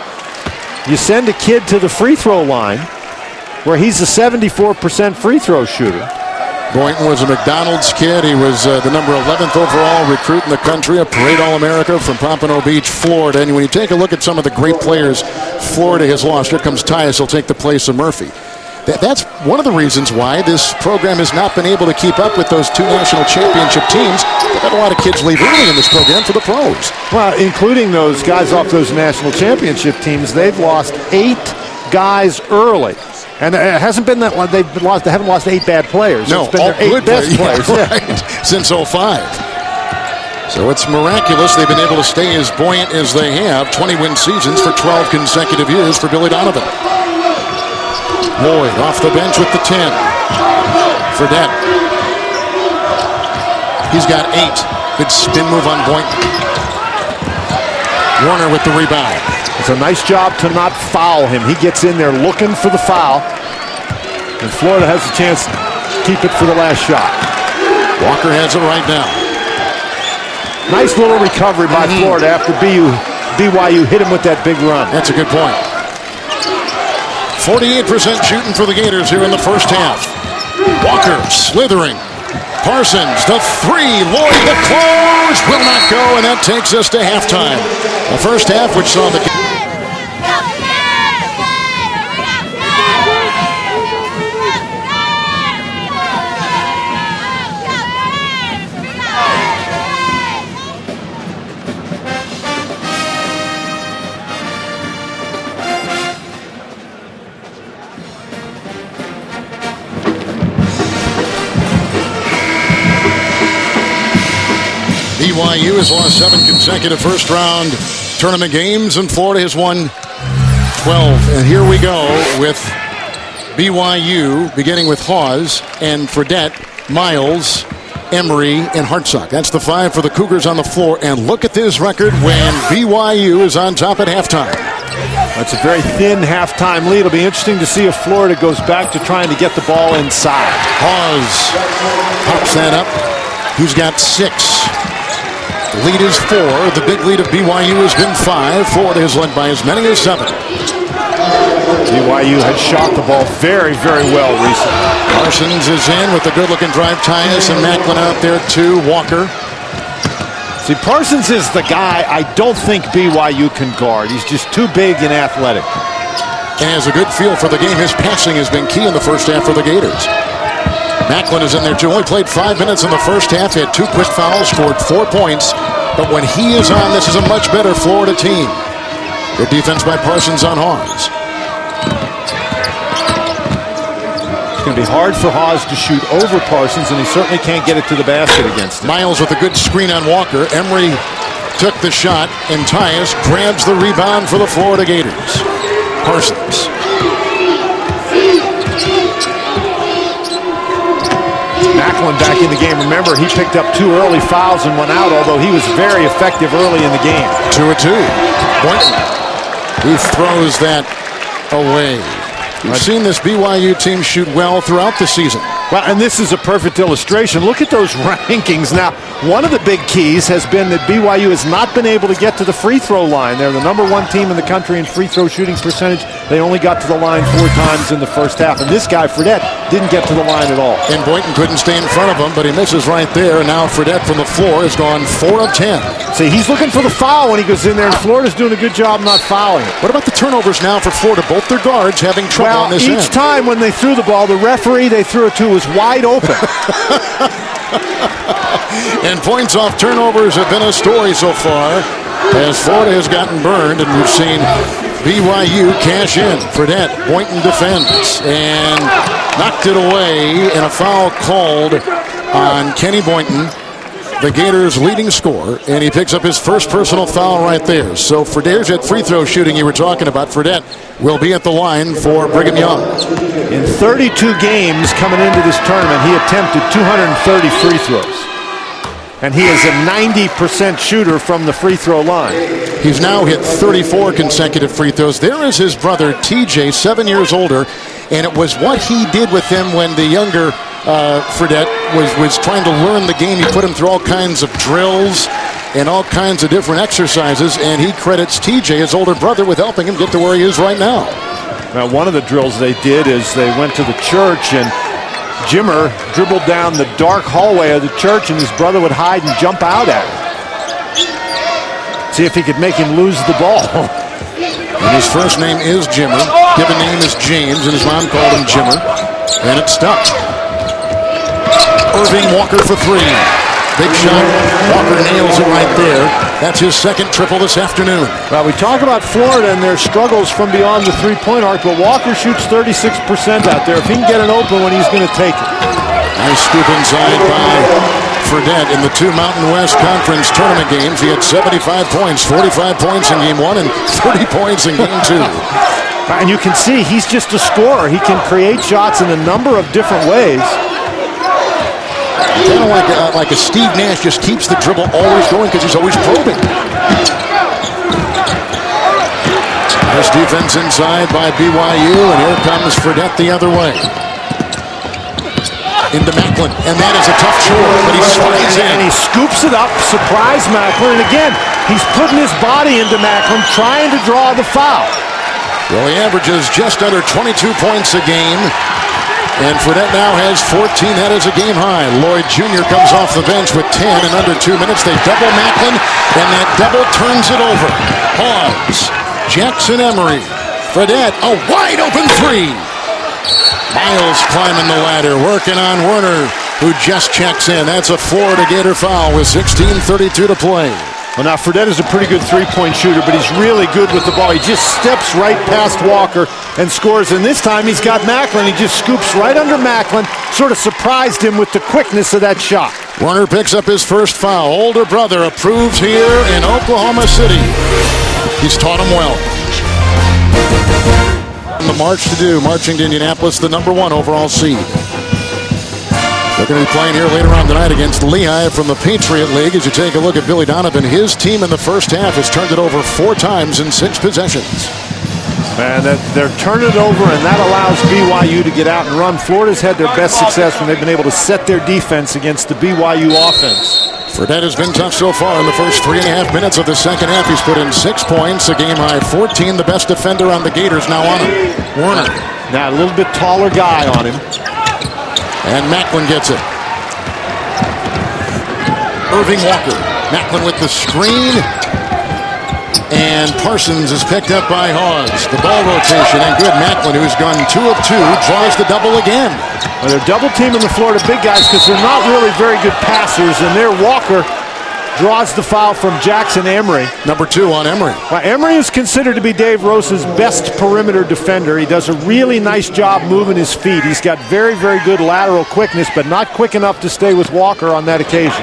You send a kid to the free throw line, where he's a 74% free throw shooter. Boynton was a McDonald's kid. He was the number 11th overall recruit in the country, a Parade All-America from Pompano Beach, Florida. And when you take a look at some of the great players Florida has lost, here comes Tyus. He'll take the place of Murphy. That's one of the reasons why this program has not been able to keep up with those 2 national championship teams. They've had a lot of kids leave early in this program for the pros. Well, including those guys off those national championship teams, they've lost 8 guys early. And it hasn't been that one. They haven't lost 8 bad players. No, it's been all their 8 good best players. Yeah, right. Since 05. So it's miraculous they've been able to stay as buoyant as they have. 20-win seasons for 12 consecutive years for Billy Donovan. Loyd off the bench with the 10. Fredette. He's got 8. Good spin move on Boynton. Warner with the rebound. It's a nice job to not foul him. He gets in there looking for the foul. And Florida has a chance to keep it for the last shot. Walker has it right now. Nice little recovery by Florida after BYU hit him with that big run. That's a good point. 48% shooting for the Gators here in the first half. Walker slithering. Parsons, the 3. Loyd, the close, will not go, and that takes us to halftime. The first half, which saw the... BYU has lost 7 consecutive first-round tournament games, and Florida has won 12. And here we go with BYU, beginning with Hawes and Fredette, Miles, Emery, and Hartsock. That's the 5 for the Cougars on the floor. And look at this record when BYU is on top at halftime. That's a very thin halftime lead. It'll be interesting to see if Florida goes back to trying to get the ball inside. Hawes pops that up. He's got 6. The lead is 4. The big lead of BYU has been 5. Florida has led by as many as 7. BYU has shot the ball very, very well recently. Parsons is in with a good-looking drive. Tyus and Macklin out there too. Walker. See, Parsons is the guy I don't think BYU can guard. He's just too big and athletic. And has a good feel for the game. His passing has been key in the first half for the Gators. Macklin is in there too. Only played 5 minutes in the first half. He had 2 quick fouls, scored 4 points. But when he is on, this is a much better Florida team. Good defense by Parsons on Hawes. It's going to be hard for Haws to shoot over Parsons, and he certainly can't get it to the basket against him. Miles with a good screen on Walker. Emery took the shot, and Tyus grabs the rebound for the Florida Gators. Parsons. Macklin back in the game. Remember, he picked up 2 early fouls and went out, although he was very effective early in the game. 2-2. Boynton, who throws that away. We've seen this BYU team shoot well throughout the season. Well, and this is a perfect illustration. Look at those rankings. Now, one of the big keys has been that BYU has not been able to get to the free throw line. They're the #1 team in the country in free throw shooting percentage. They only got to the line 4 times in the first half. And this guy, Fredette, didn't get to the line at all. And Boynton couldn't stay in front of him, but he misses right there. Now Fredette from the floor has gone 4 of 10. See, he's looking for the foul when he goes in there, and Florida's doing a good job not fouling. What about the turnovers now for Florida? Both their guards having trouble on this end. Each time when they threw the ball, the referee they threw it to was wide open. And points off turnovers have been a story so far, as Florida has gotten burned, and we've seen BYU cash in. Fredette, Boynton defends, and knocked it away, and a foul called on Kenny Boynton, the Gators' leading scorer, and he picks up his first personal foul right there. So for that free throw shooting you were talking about, Fredette will be at the line for Brigham Young. In 32 games coming into this tournament, he attempted 230 free throws. And he is a 90% shooter from the free throw line. He's now hit 34 consecutive free throws. There is his brother, TJ, 7 years older, and it was what he did with him when the younger Fredette was trying to learn the game. He put him through all kinds of drills and all kinds of different exercises, and he credits TJ, his older brother, with helping him get to where he is right now. Now, one of the drills they did is they went to the church, and Jimmer dribbled down the dark hallway of the church, and his brother would hide and jump out at him. See if he could make him lose the ball. And his first name is Jimmer. Given name is James, and his mom called him Jimmer. And it's stuck. Irving Walker for 3. Big shot. Walker nails it right there. That's his second triple this afternoon. Well, we talk about Florida and their struggles from beyond the three-point arc, but Walker shoots 36% out there. If he can get an open one, he's going to take it. Nice scoop inside by Fredette in the 2 Mountain West Conference tournament games. He had 75 points, 45 points in game 1 and 30 points in game 2. And you can see he's just a scorer. He can create shots in a number of different ways. Kind of like a Steve Nash, just keeps the dribble always going because he's always probing. Nice defense inside by BYU, and here comes Fredette the other way. Into Macklin, and that is a tough chore, but he slides in. And he scoops it up, surprise Macklin, and again, he's putting his body into Macklin, trying to draw the foul. Well, he averages just under 22 points a game. And Fredette now has 14. That is a game high. Loyd Jr. comes off the bench with 10 in under 2 minutes. They double Macklin, and that double turns it over. Haws, Jackson Emery, Fredette, a wide open 3. Miles climbing the ladder, working on Werner, who just checks in. That's a Florida Gator foul with 16:32 to play. Well, now Fredette is a pretty good three-point shooter, but he's really good with the ball. He just steps right past Walker and scores. And this time he's got Macklin. He just scoops right under Macklin, sort of surprised him with the quickness of that shot. Werner picks up his first foul. Older brother approves here in Oklahoma City. He's taught him well. The march to do, marching to Indianapolis, the #1 overall seed. They're going to be playing here later on tonight against Lehigh from the Patriot League. As you take a look at Billy Donovan, his team in the first half has turned it over 4 times in 6 possessions. And they're turning it over, and that allows BYU to get out and run. Florida's had their best success when they've been able to set their defense against the BYU offense. Fredette has been tough so far in the first 3.5 minutes of the second half. He's put in 6 points, a game-high 14. The best defender on the Gators now on him, Werner. Now a little bit taller guy on him. And Macklin gets it. Irving Walker. Macklin with the screen. And Parsons is picked up by Haws. The ball rotation, and good. Macklin, who's gone 2 of 2, draws the double again. Well, they're double teaming the Florida big guys because they're not really very good passers, and there Walker draws the foul from Jackson Emery. Number 2 on Emery. Well, Emery is considered to be Dave Rosa's best perimeter defender. He does a really nice job moving his feet. He's got very, very good lateral quickness, but not quick enough to stay with Walker on that occasion.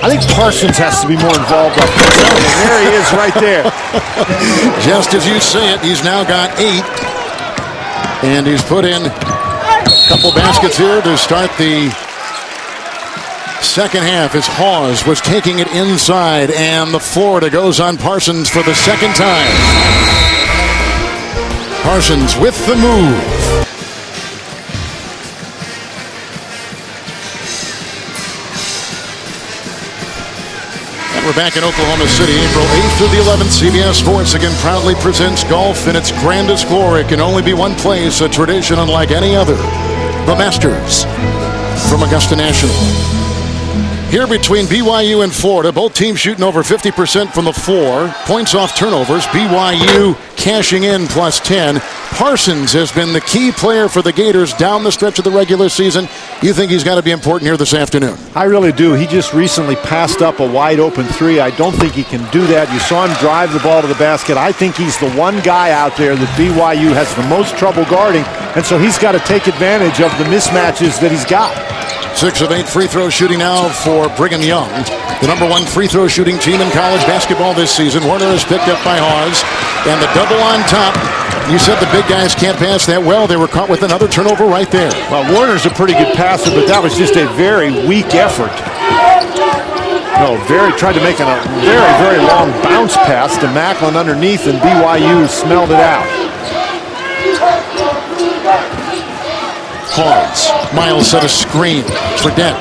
I think Parsons has to be more involved up there. And there he is right there. Just as you say it, he's now got 8. And he's put in a couple baskets here to start the second half as Hawes was taking it inside, and the Florida goes on Parsons for the second time. Parsons with the move. And we're back in Oklahoma City, April 8th through the 11th. CBS Sports again proudly presents golf in its grandest glory. It can only be one place, a tradition unlike any other. The Masters from Augusta National. Here between BYU and Florida, both teams shooting over 50% from the floor. Points off turnovers. BYU cashing in plus 10. Parsons has been the key player for the Gators down the stretch of the regular season. You think he's got to be important here this afternoon? I really do. He just recently passed up a wide open 3. I don't think he can do that. You saw him drive the ball to the basket. I think he's the one guy out there that BYU has the most trouble guarding, and so he's got to take advantage of the mismatches that he's got. 6 of 8 free throw shooting now for Brigham Young, the number 1 free throw shooting team in college basketball this season. Warner is picked up by Hawes, and the double on top. You said the big guys can't pass that well. They were caught with another turnover right there. Well, Warner's a pretty good passer, but that was just a very weak effort. No, tried to make a very, very long bounce pass to Macklin underneath, and BYU smelled it out. Hawes. Miles set a screen for Dent.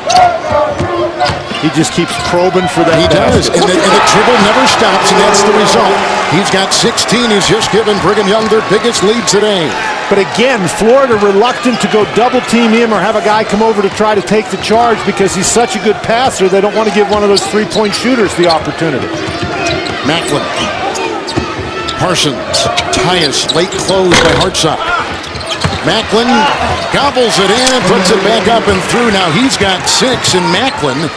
He just keeps probing for that. He does, and the dribble never stops, and that's the result. He's got 16. He's just given Brigham Young their biggest lead today. But again, Florida reluctant to go double team him or have a guy come over to try to take the charge because he's such a good passer. They don't want to give one of those three-point shooters the opportunity. Macklin. Parsons. Tyus. Late close by Hartsock. Macklin gobbles it in and puts it back up and through. Now he's got 6, and Macklin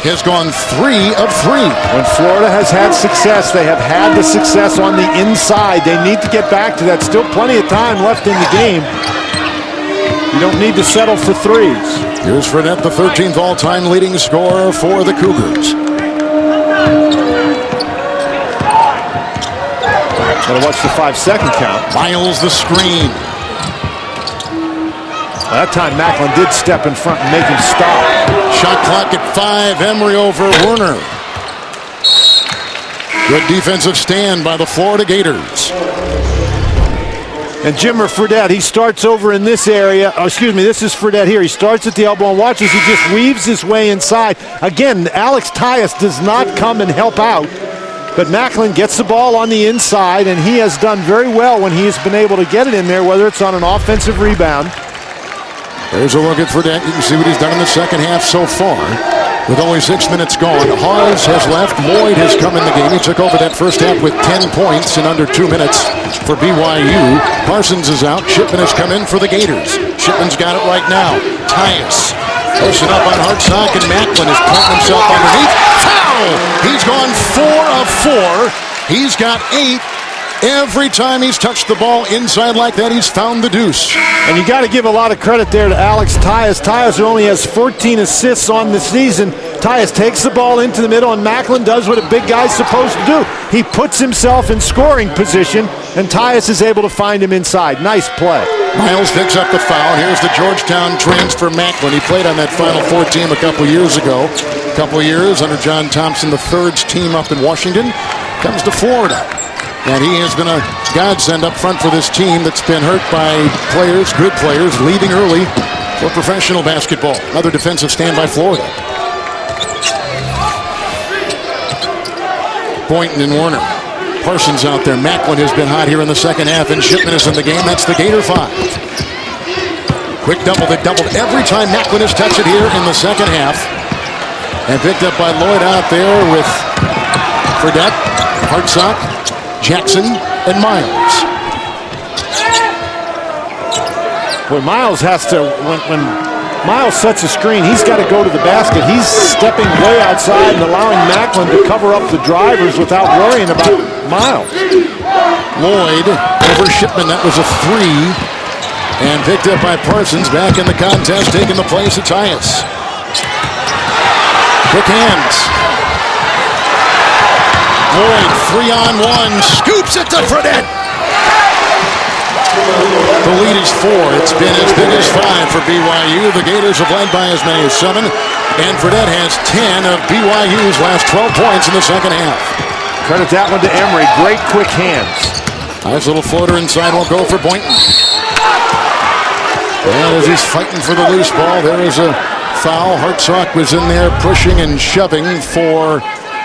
has gone 3 of 3. When Florida has had success, they have had the success on the inside. They need to get back to that. Still plenty of time left in the game. You don't need to settle for threes. Here's Fredette, the 13th all-time leading scorer for the Cougars. Gotta watch the 5-second count. Miles the screen. That time Macklin did step in front and make him stop. Shot clock at 5. Emery over Werner. Good defensive stand by the Florida Gators. And Jimmer Fredette, he starts over in this area. Oh, excuse me, this is Fredette here. He starts at the elbow and watches. He just weaves his way inside. Again, Alex Tyus does not come and help out. But Macklin gets the ball on the inside, and he has done very well when he has been able to get it in there, whether it's on an offensive rebound. There's a look at Fredette. You can see what he's done in the second half so far. With only 6 minutes gone, Hawes has left. Loyd has come in the game. He took over that first half with 10 points in under 2 minutes for BYU. Parsons is out. Shipman has come in for the Gators. Shipman's got it right now. Tyus pushing up on Hartsock, and Macklin is pointing himself underneath. Foul! He's gone 4 of 4. He's got 8. Every time he's touched the ball inside like that, he's found the deuce. And you got to give a lot of credit there to Alex Tyus. Tyus only has 14 assists on the season. Tyus takes the ball into the middle, and Macklin does what a big guy's supposed to do. He puts himself in scoring position, and Tyus is able to find him inside. Nice play. Miles picks up the foul. Here's the Georgetown transfer Macklin. He played on that Final Four team a couple years ago. A couple years under John Thompson, the third's team up in Washington. Comes to Florida. And he has been a godsend up front for this team that's been hurt by players, good players, leaving early for professional basketball. Another defensive stand by Florida. Boynton and Warner. Parsons out there. Macklin has been hot here in the second half, and Shipman is in the game. That's the Gator 5. Quick double. They doubled every time Macklin has touched it here in the second half. And picked up by Loyd out there with Fredette, Hartsock, Jackson, and Miles. Well, Miles has to, when Miles sets a screen. He's got to go to the basket. He's stepping way outside and allowing Macklin to cover up the drivers without worrying about Miles. Loyd over Shipman. That was a 3. And picked up by Parsons. Back in the contest, taking the place of Tyus. Quick hands. Loyd, 3-on-1. Scoops it to Fredette. The lead is 4. It's been as big as 5 for BYU. The Gators have led by as many as 7. And Fredette has 10 of BYU's last 12 points in the second half. Credit that one to Emery. Great quick hands. Nice little floater inside. Won't go for Boynton. And as he's fighting for the loose ball, there is a foul. Hartsock was in there pushing and shoving for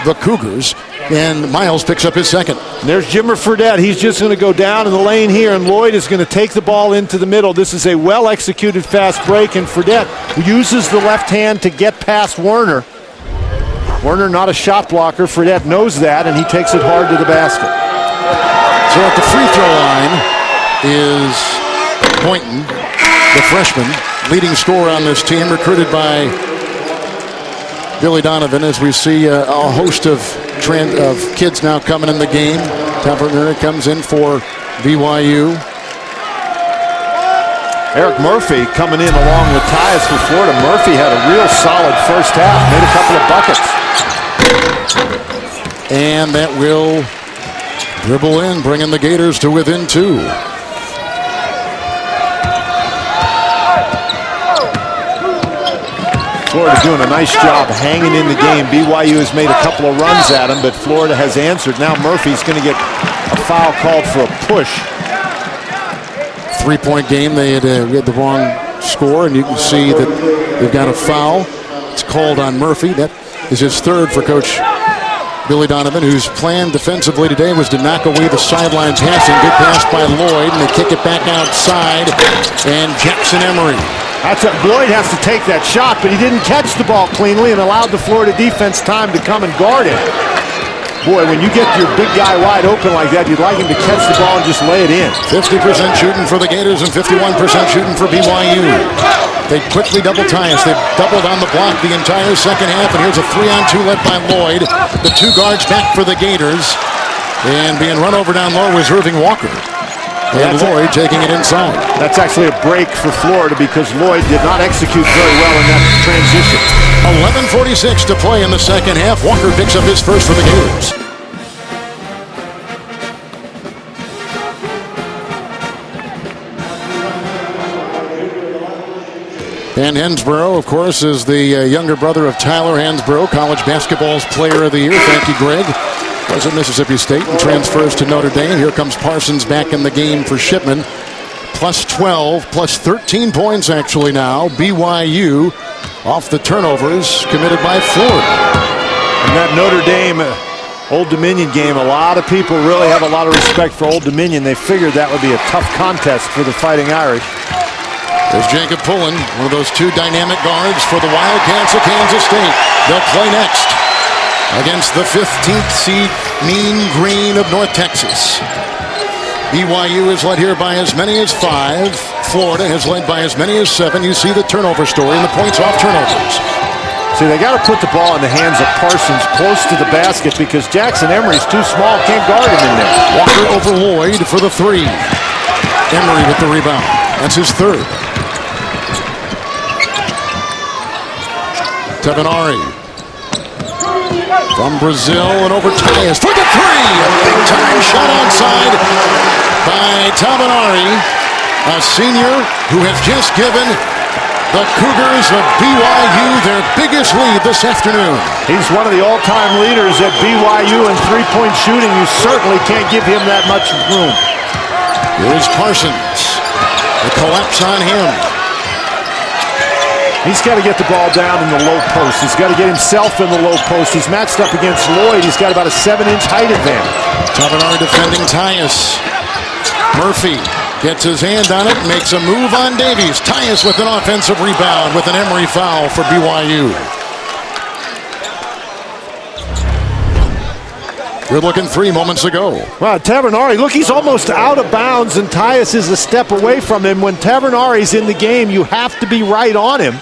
the Cougars. And Miles picks up his second. There's Jimmer Fredette. He's just going to go down in the lane here, and Loyd is going to take the ball into the middle. This is a well-executed fast break, and Fredette uses the left hand to get past Werner. Werner not a shot blocker. Fredette knows that, and he takes it hard to the basket. So at the free throw line is Boynton, the freshman, leading scorer on this team, recruited by Billy Donovan, as we see a host of kids now coming in the game. Tavernier comes in for BYU. Eric Murphy coming in along with Tyus for Florida. Murphy had a real solid first half, made a couple of buckets. And that will dribble in, bringing the Gators to within 2. Florida doing a nice job hanging in the game. BYU has made a couple of runs at him, but Florida has answered. Now Murphy's going to get a foul called for a push. 3-point game. They had the wrong score, and you can see that they've got a foul. It's called on Murphy. That is his third for Coach Billy Donovan, whose plan defensively today was to knock away the sideline passing. Good pass by Loyd, and they kick it back outside. And Jackson Emery. Loyd has to take that shot, but he didn't catch the ball cleanly and allowed the Florida defense time to come and guard it. Boy, when you get your big guy wide open like that, you'd like him to catch the ball and just lay it in. 50% shooting for the Gators and 51% shooting for BYU. They quickly double Tyus. They've doubled on the block the entire second half, and here's a 3-on-2 led by Loyd. The 2 guards back for the Gators. And being run over down low was Irving Walker. And Loyd taking it inside. That's actually a break for Florida because Loyd did not execute very well in that transition. 11:46 to play in the second half. Walker picks up his first for the Gators. And Hansborough, of course, is the younger brother of Tyler Hansborough, college basketball's player of the year. Thank you, Greg. Was at Mississippi State and transfers to Notre Dame. Here comes Parsons back in the game for Shipman. Plus 12, plus 13 points actually now. BYU off the turnovers committed by Florida. And that Notre Dame Old Dominion game, a lot of people really have a lot of respect for Old Dominion. They figured that would be a tough contest for the Fighting Irish. There's Jacob Pullen, one of those 2 dynamic guards for the Wildcats of Kansas State. They'll play next against the 15th seed Mean Green of North Texas. BYU is led here by as many as 5. Florida has led by as many as 7. You see the turnover story and the points off turnovers. See, they got to put the ball in the hands of Parsons close to the basket because Jackson Emery's too small, can't guard him in there. Walker over Loyd for the 3. Emery with the rebound. That's his third. Tavenari from Brazil and over Tyus for the 3. A big-time shot outside by Tavenari, a senior who has just given the Cougars of BYU their biggest lead this afternoon. He's one of the all-time leaders at BYU in three-point shooting. You certainly can't give him that much room. Here's Parsons. The collapse on him. He's got to get the ball down in the low post. He's got to get himself in the low post. He's matched up against Loyd. He's got about a 7-inch height advantage. Tavenari defending Tyus. Murphy gets his hand on it, makes a move on Davies. Tyus with an offensive rebound with an Emery foul for BYU. Good looking three moments ago. Wow, Tavernari, look, he's almost out of bounds, and Tyus is a step away from him. When Tavernari's in the game, you have to be right on him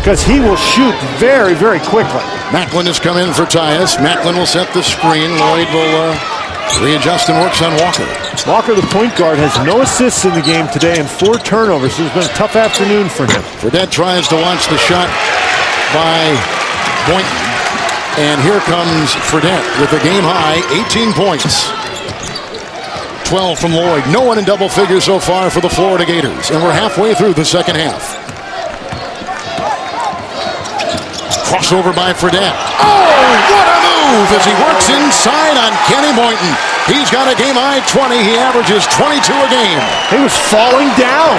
because he will shoot very, very quickly. Macklin has come in for Tyus. Macklin will set the screen. Loyd will readjust and works on Walker. Walker, the point guard, has no assists in the game today and 4 turnovers. It's been a tough afternoon for him. Fredette tries to launch the shot by Boynton. And here comes Fredette with a game-high 18 points. 12 from Loyd. No one in double figures so far for the Florida Gators. And we're halfway through the second half. Crossover by Fredette. Oh, what a move as he works inside on Kenny Boynton. He's got a game-high 20. He averages 22 a game. He was falling down.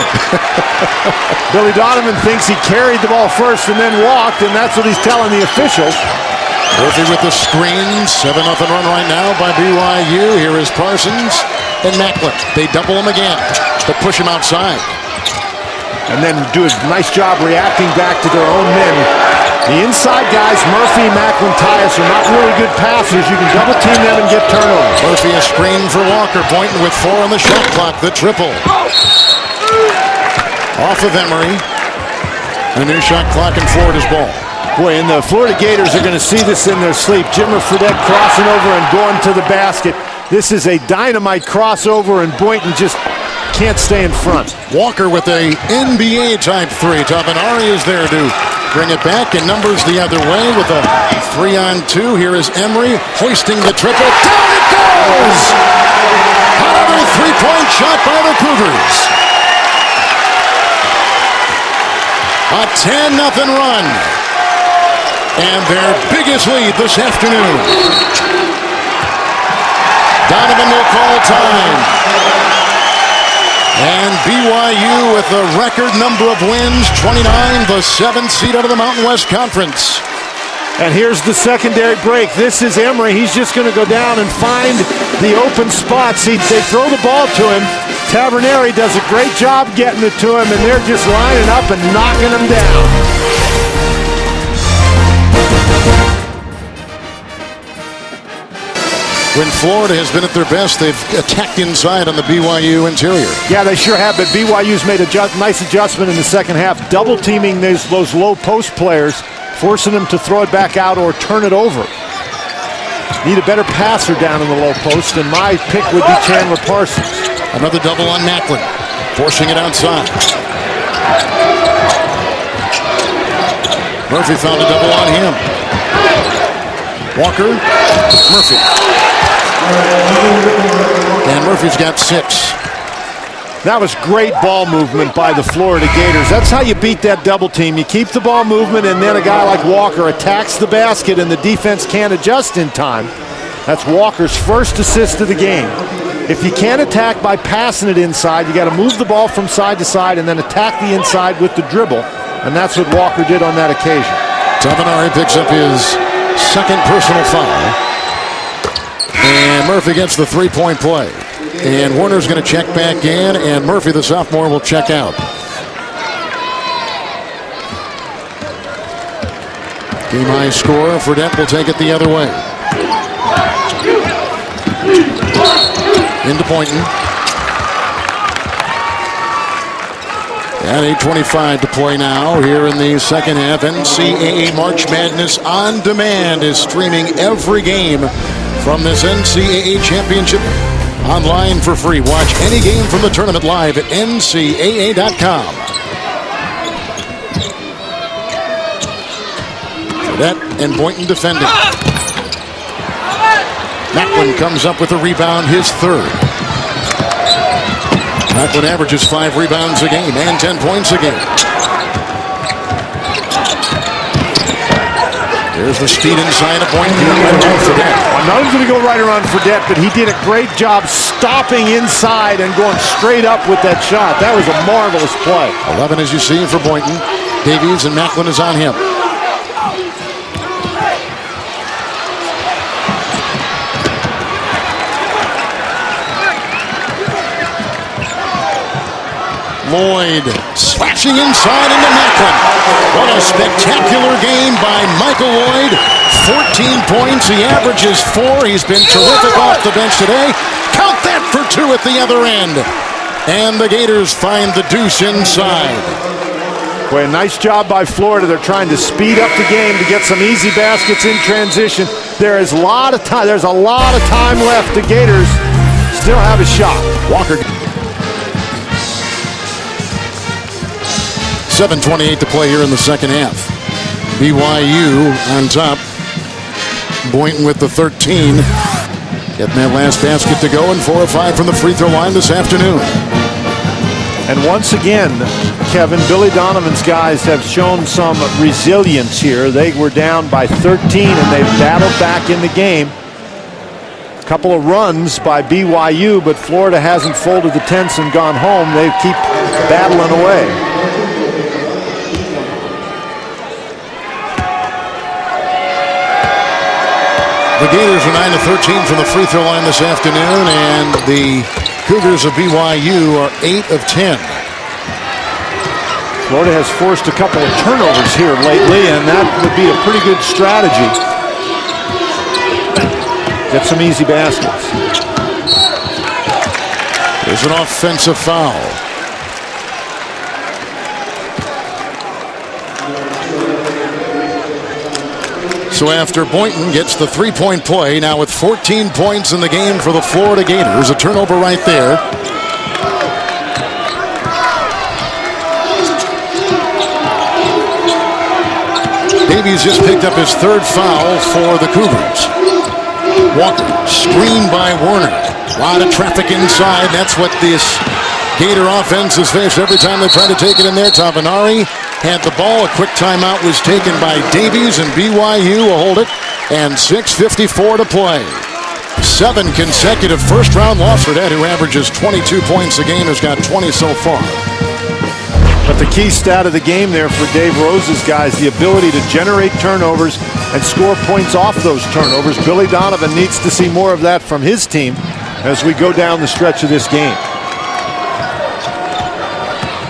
Billy Donovan thinks he carried the ball first and then walked, and that's what he's telling the officials. Murphy with the screen. 7-0 run right now by BYU. Here is Parsons and Macklin. They double him again, but push him outside. And then do a nice job reacting back to their own men. The inside guys, Murphy, Macklin, Tyus, are not really good passers. You can double team them and get turnovers. Murphy a screen for Walker. Boynton with 4 on the shot clock. The triple. Off of Emery. A new shot clock and Florida's ball. Boy, and the Florida Gators are going to see this in their sleep. Jimmer Fredette crossing over and going to the basket. This is a dynamite crossover, and Boynton just can't stay in front. Walker with a NBA-type 3. Tabanari is there to bring it back, and numbers the other way with a 3-on-2. Here is Emery hoisting the triple. Down it goes! Another three-point shot by the Cougars. A 10-0 run. And their biggest lead this afternoon. Donovan will call time. And BYU with a record number of wins, 29, the 7th seed out of the Mountain West Conference. And here's the secondary break. This is Emery. He's just going to go down and find the open spots. They throw the ball to him. Tavernari does a great job getting it to him, and they're just lining up and knocking him down. When Florida has been at their best, they've attacked inside on the BYU interior. Yeah, they sure have, but BYU's made a nice adjustment in the second half, double teaming those low post players, forcing them to throw it back out or turn it over. Need a better passer down in the low post, and my pick would be Chandler Parsons. Another double on Macklin, forcing it outside. Murphy found a double on him. Walker, Murphy. And Murphy's got 6. That was great ball movement by the Florida Gators. That's how you beat that double team. You keep the ball movement, and then a guy like Walker attacks the basket, and the defense can't adjust in time. That's Walker's first assist of the game. If you can't attack by passing it inside, you got to move the ball from side to side and then attack the inside with the dribble, and that's what Walker did on that occasion. Tabanari picks up his second personal foul. And Murphy gets the three-point play. And Warner's going to check back in, and Murphy, the sophomore, will check out. Game-high score. Fredette will take it the other way. Into Boynton. And 8:25 to play now here in the second half. NCAA March Madness On Demand is streaming every game from this NCAA Championship online for free. Watch any game from the tournament live at ncaa.com. Fredette and Boynton defending. Macklin comes up with a rebound, his third. Macklin averages 5 rebounds a game and 10 points a game. There's the speed inside of Boynton. None's going to go right around Fredette, but he did a great job stopping inside and going straight up with that shot. That was a marvelous play. 11 as you see for Boynton. Davies and Macklin is on him. Loyd slashing inside into Macklin. What a spectacular game by Michael Loyd. 14 points. He averages 4. He's been terrific off the bench today. Count that for 2 at the other end. And the Gators find the deuce inside. Boy, a nice job by Florida. They're trying to speed up the game to get some easy baskets in transition. There's a lot of time left. The Gators still have a shot. Walker. 7:28 to play here in the second half. BYU on top. Boynton with the 13. Getting that last basket to go, and 4 or 5 from the free throw line this afternoon. And once again, Kevin, Billy Donovan's guys have shown some resilience here. They were down by 13 and they've battled back in the game. A couple of runs by BYU, but Florida hasn't folded the tents and gone home. They keep battling away. The Gators are 9 of 13 from the free throw line this afternoon, and the Cougars of BYU are 8 of 10. Florida has forced a couple of turnovers here lately, and that would be a pretty good strategy. Get some easy baskets. There's an offensive foul. So after Boynton gets the three-point play, now with 14 points in the game for the Florida Gators, a turnover right there. Davies just picked up his 3rd foul for the Cougars. Walker, screened by Werner. A lot of traffic inside. That's what this Gator offense has faced every time they try to take it in there. Tavanari had the ball. A quick timeout was taken by Davies, and BYU will hold it. And 6:54 to play. 7 consecutive first-round loss for that, who averages 22 points a game, has got 20 so far. But the key stat of the game there for Dave Rose's guys, the ability to generate turnovers and score points off those turnovers. Billy Donovan needs to see more of that from his team as we go down the stretch of this game.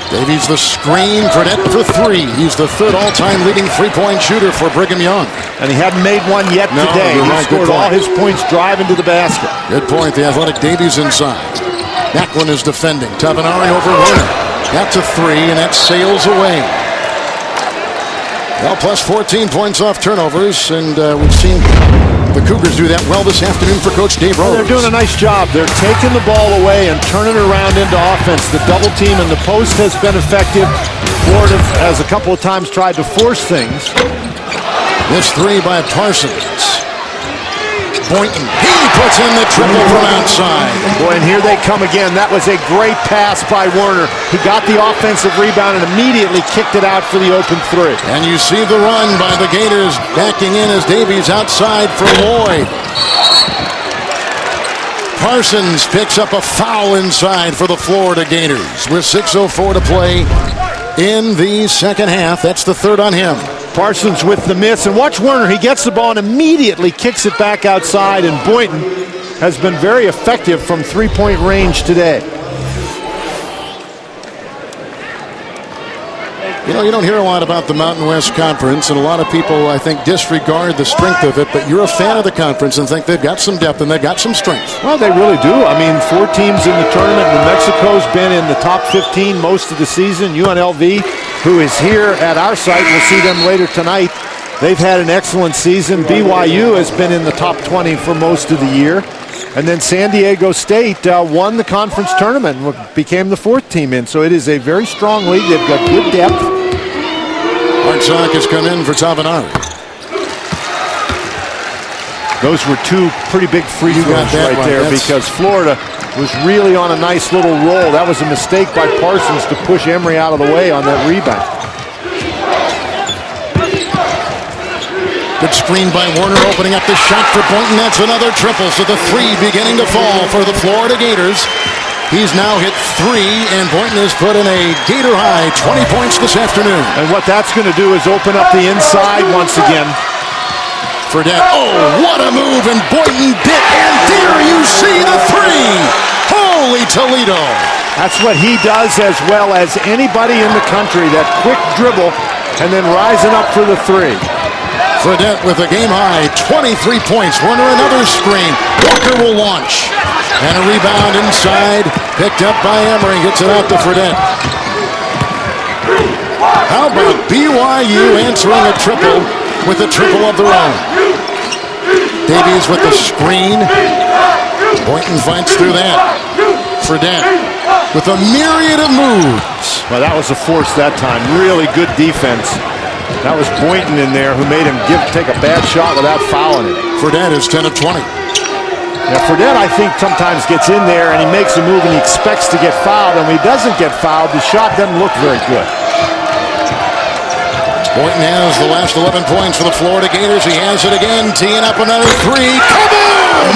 Davies the screen for net for 3. He's the 3rd all-time leading three-point shooter for Brigham Young. And he hadn't made one yet today. He scored all his points driving to the basket. Good point. The athletic Davies inside. Macklin is defending. Tavanari over Werner. That's a 3, and that sails away. Well, plus 14 points off turnovers, and we've seen the Cougars do that well this afternoon for Coach Dave Rose. They're doing a nice job. They're taking the ball away and turning it around into offense. The double team in the post has been effective. Florida has a couple of times tried to force things. This 3 by Parsons. Boynton, he puts in the triple from outside. Boy, and here they come again. That was a great pass by Werner. He got the offensive rebound and immediately kicked it out for the open 3. And you see the run by the Gators backing in as Davies outside for Loyd. Parsons picks up a foul inside for the Florida Gators with 6:04 to play in the second half. That's the 3rd on him. Parsons with the miss, and watch Werner. He gets the ball and immediately kicks it back outside, and Boynton has been very effective from three-point range today. You know, you don't hear a lot about the Mountain West Conference, and a lot of people, I think, disregard the strength of it, but you're a fan of the conference and think they've got some depth and they've got some strength. Well, they really do. I mean, 4 teams in the tournament. New Mexico's been in the top 15 most of the season. UNLV, who is here at our site, we'll see them later tonight. They've had an excellent season. BYU has been in the top 20 for most of the year. And then San Diego State won the conference tournament and became the 4th team in. So it is a very strong league. They've got good depth. Hartsock has come in for Tavanari. Those were 2 pretty big free throws right there because Florida was really on a nice little roll. That was a mistake by Parsons to push Emery out of the way on that rebound. Good screen by Werner, opening up the shot for Boynton. That's another triple, so the 3 beginning to fall for the Florida Gators. He's now hit 3, and Boynton has put in a Gator high 20 points this afternoon. And what that's going to do is open up the inside once again. Fredette, oh, what a move, and Boynton bit, and there you see the 3. Holy Toledo. That's what he does as well as anybody in the country, that quick dribble and then rising up for the 3. Fredette with a game-high 23 points. Warner another screen. Walker will launch. And a rebound inside. Picked up by Emery. Gets it out to Fredette. How about BYU answering a triple with a triple of their own? Davies with the screen. Boynton fights through that. Fredette with a myriad of moves. Well, that was a force that time. Really good defense. That was Boynton in there who made him take a bad shot without fouling it. Fredette is 10 of 20. Now, Fredette, I think, sometimes gets in there and he makes a move and he expects to get fouled. And when he doesn't get fouled, the shot doesn't look very good. Boynton has the last 11 points for the Florida Gators. He has it again, teeing up another three. Kaboom!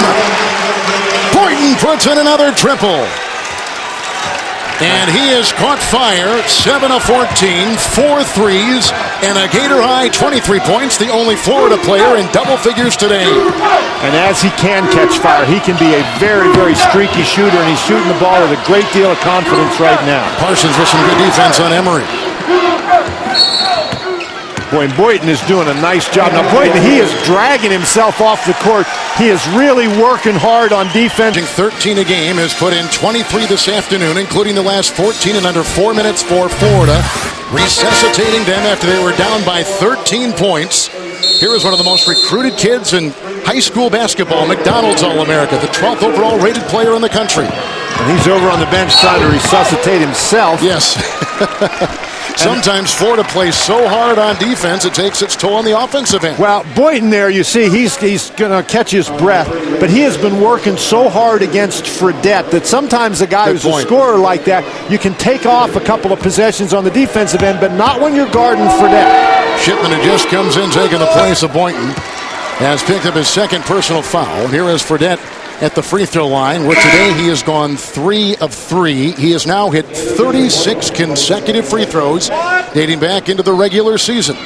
Boynton puts in another triple. And he has caught fire, 7 of 14, 4 threes, and a Gator-high 23 points, the only Florida player in double figures today. And as he can catch fire, he can be a very, very streaky shooter, and he's shooting the ball with a great deal of confidence right now. Parsons with some good defense on Emery. Boy, Boynton is doing a nice job. Now, Boynton, he is dragging himself off the court. He is really working hard on defense. 13 a game, has put in 23 this afternoon, including the last 14 in under 4 minutes for Florida, resuscitating them after they were down by 13 points. Here is one of the most recruited kids in high school basketball, McDonald's All-America, the 12th overall rated player in the country. And he's over on the bench trying to resuscitate himself. Yes. Sometimes Florida plays so hard on defense, it takes its toll on the offensive end. Well, Boynton there, you see, he's going to catch his breath, but he has been working so hard against Fredette that sometimes a guy who's a scorer like that, you can take off a couple of possessions on the defensive end, but not when you're guarding Fredette. Shipman, who just comes in taking the place of Boynton, has picked up his second personal foul. Here is Fredette at the free throw line, where today he has gone 3 of 3. He has now hit 36 consecutive free throws dating back into the regular season.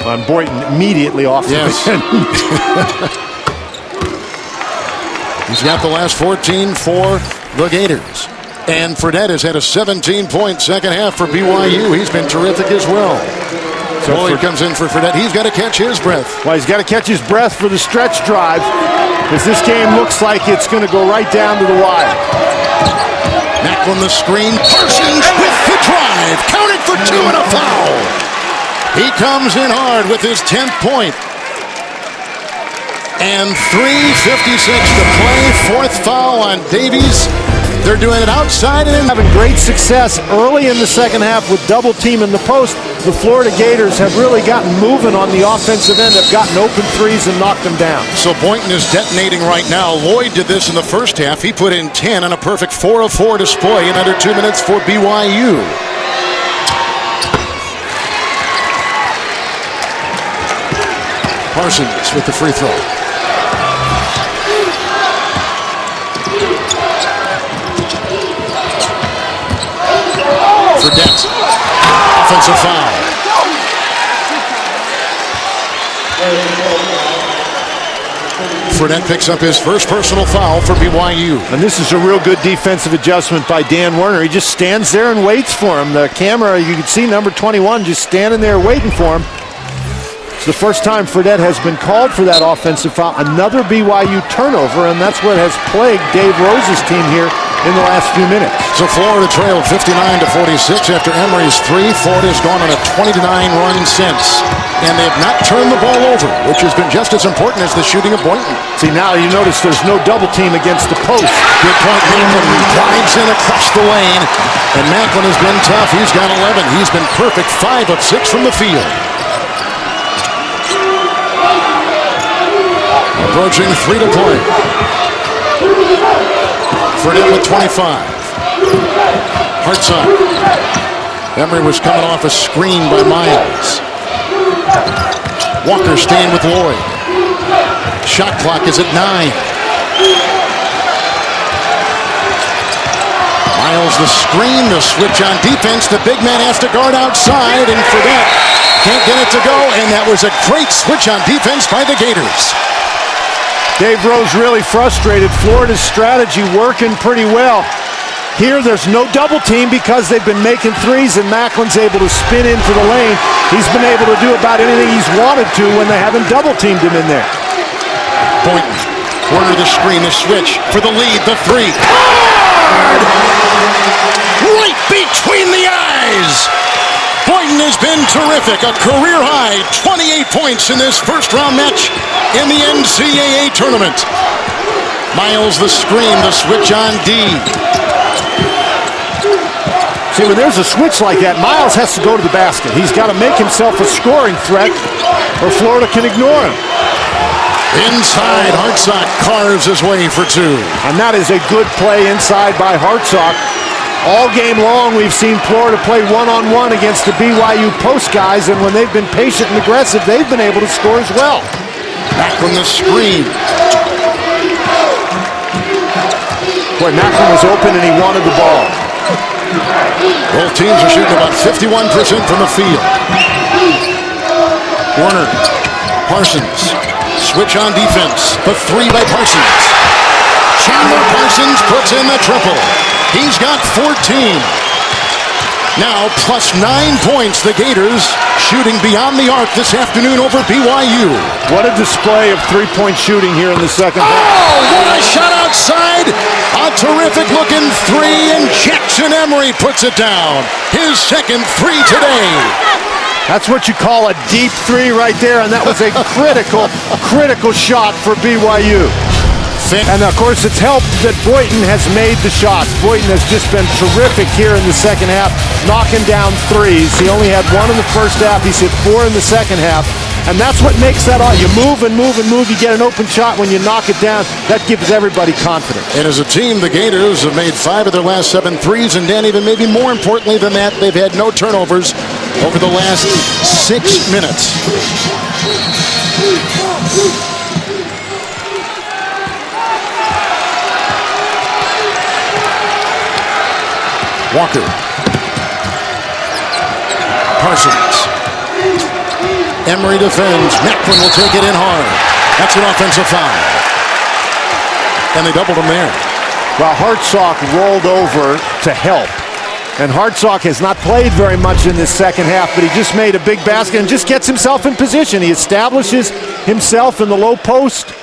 On Boynton immediately off the bench. He's got the last 14 for the Gators. And Fredette has had a 17-point second half for BYU. He's been terrific as well. So Loyd comes in for Fredette. He's got to catch his breath. Well, he's got to catch his breath for the stretch drive, because this game looks like it's going to go right down to the wire. Macklin the screen. Parsons with the drive. Counted for 2 and a foul. He comes in hard with his 10th point. And 3:56 to play. 4th foul on Davies. They're doing it outside and having great success early in the second half with double team in the post. The Florida Gators have really gotten moving on the offensive end, have gotten open threes and knocked them down. So Boynton is detonating right now. Loyd did this in the first half. He put in 10 on a perfect 4 of 4 display in under 2 minutes for BYU. Parsons with the free throw. Fredette. Offensive foul. Fredette picks up his first personal foul for BYU. And this is a real good defensive adjustment by Dan Werner. He just stands there and waits for him. The camera, you can see number 21 just standing there waiting for him. It's the first time Fredette has been called for that offensive foul. Another BYU turnover, and that's what has plagued Dave Rose's team here in the last few minutes. So Florida trailed 59-46 after Emery's 3. Florida's gone on a 20-9 run since. And they have not turned the ball over, which has been just as important as the shooting of Boynton. See, now you notice there's no double team against the post. Good point. Macklin drives in across the lane. And Macklin has been tough. He's got 11. He's been perfect. 5 of 6 from the field. Approaching 3 to play. Fredette with 25. Hartside. Emery was coming off a screen by Miles. Walker staying with Loyd. Shot clock is at 9. Miles the screen, the switch on defense. The big man has to guard outside, and Fredette can't get it to go, and that was a great switch on defense by the Gators. Dave Rose really frustrated. Florida's strategy working pretty well. Here, there's no double team because they've been making threes, and Macklin's able to spin into the lane. He's been able to do about anything he's wanted to when they haven't double teamed him in there. Boynton, Werner the screen, the switch for the lead, the three. Hard! Right between the eyes! Boynton has been terrific, a career-high 28 points in this first-round match in the NCAA tournament. Miles the screen, the switch on D. See, when there's a switch like that, Miles has to go to the basket. He's got to make himself a scoring threat, or Florida can ignore him. Inside, Hartsock carves his way for two. And that is a good play inside by Hartsock. All game long, we've seen Florida play one-on-one against the BYU post guys, and when they've been patient and aggressive, they've been able to score as well. Macklin the screen. Boy, Macklin was open and he wanted the ball. Both teams are shooting about 51% from the field. Werner, Parsons, switch on defense. The three by Parsons. Chandler Parsons puts in the triple. He's got 14. Now plus 9 points, the Gators shooting beyond the arc this afternoon over BYU. What a display of three-point shooting here in the second half. Oh, what a shot outside. A terrific looking three, and Jackson Emery puts it down. His second three today. That's what you call a deep three right there, and that was a critical shot for BYU. And of course, it's helped that Boynton has made the shots. Boynton has just been terrific here in the second half, knocking down threes. He only had one in the first half. He's hit 4 in the second half. And that's what makes that all. You move and move and move. You get an open shot. When you knock it down, that gives everybody confidence. And as a team, the Gators have made 5 of their last 7 threes. And Dan, even maybe more importantly than that, they've had no turnovers over the last 6 minutes. Walker. Parsons. Emery defends. Macklin will take it in hard. That's an offensive foul. And they doubled him there. Well, Hartsock rolled over to help. And Hartsock has not played very much in this second half, but he just made a big basket and just gets himself in position. He establishes himself in the low post,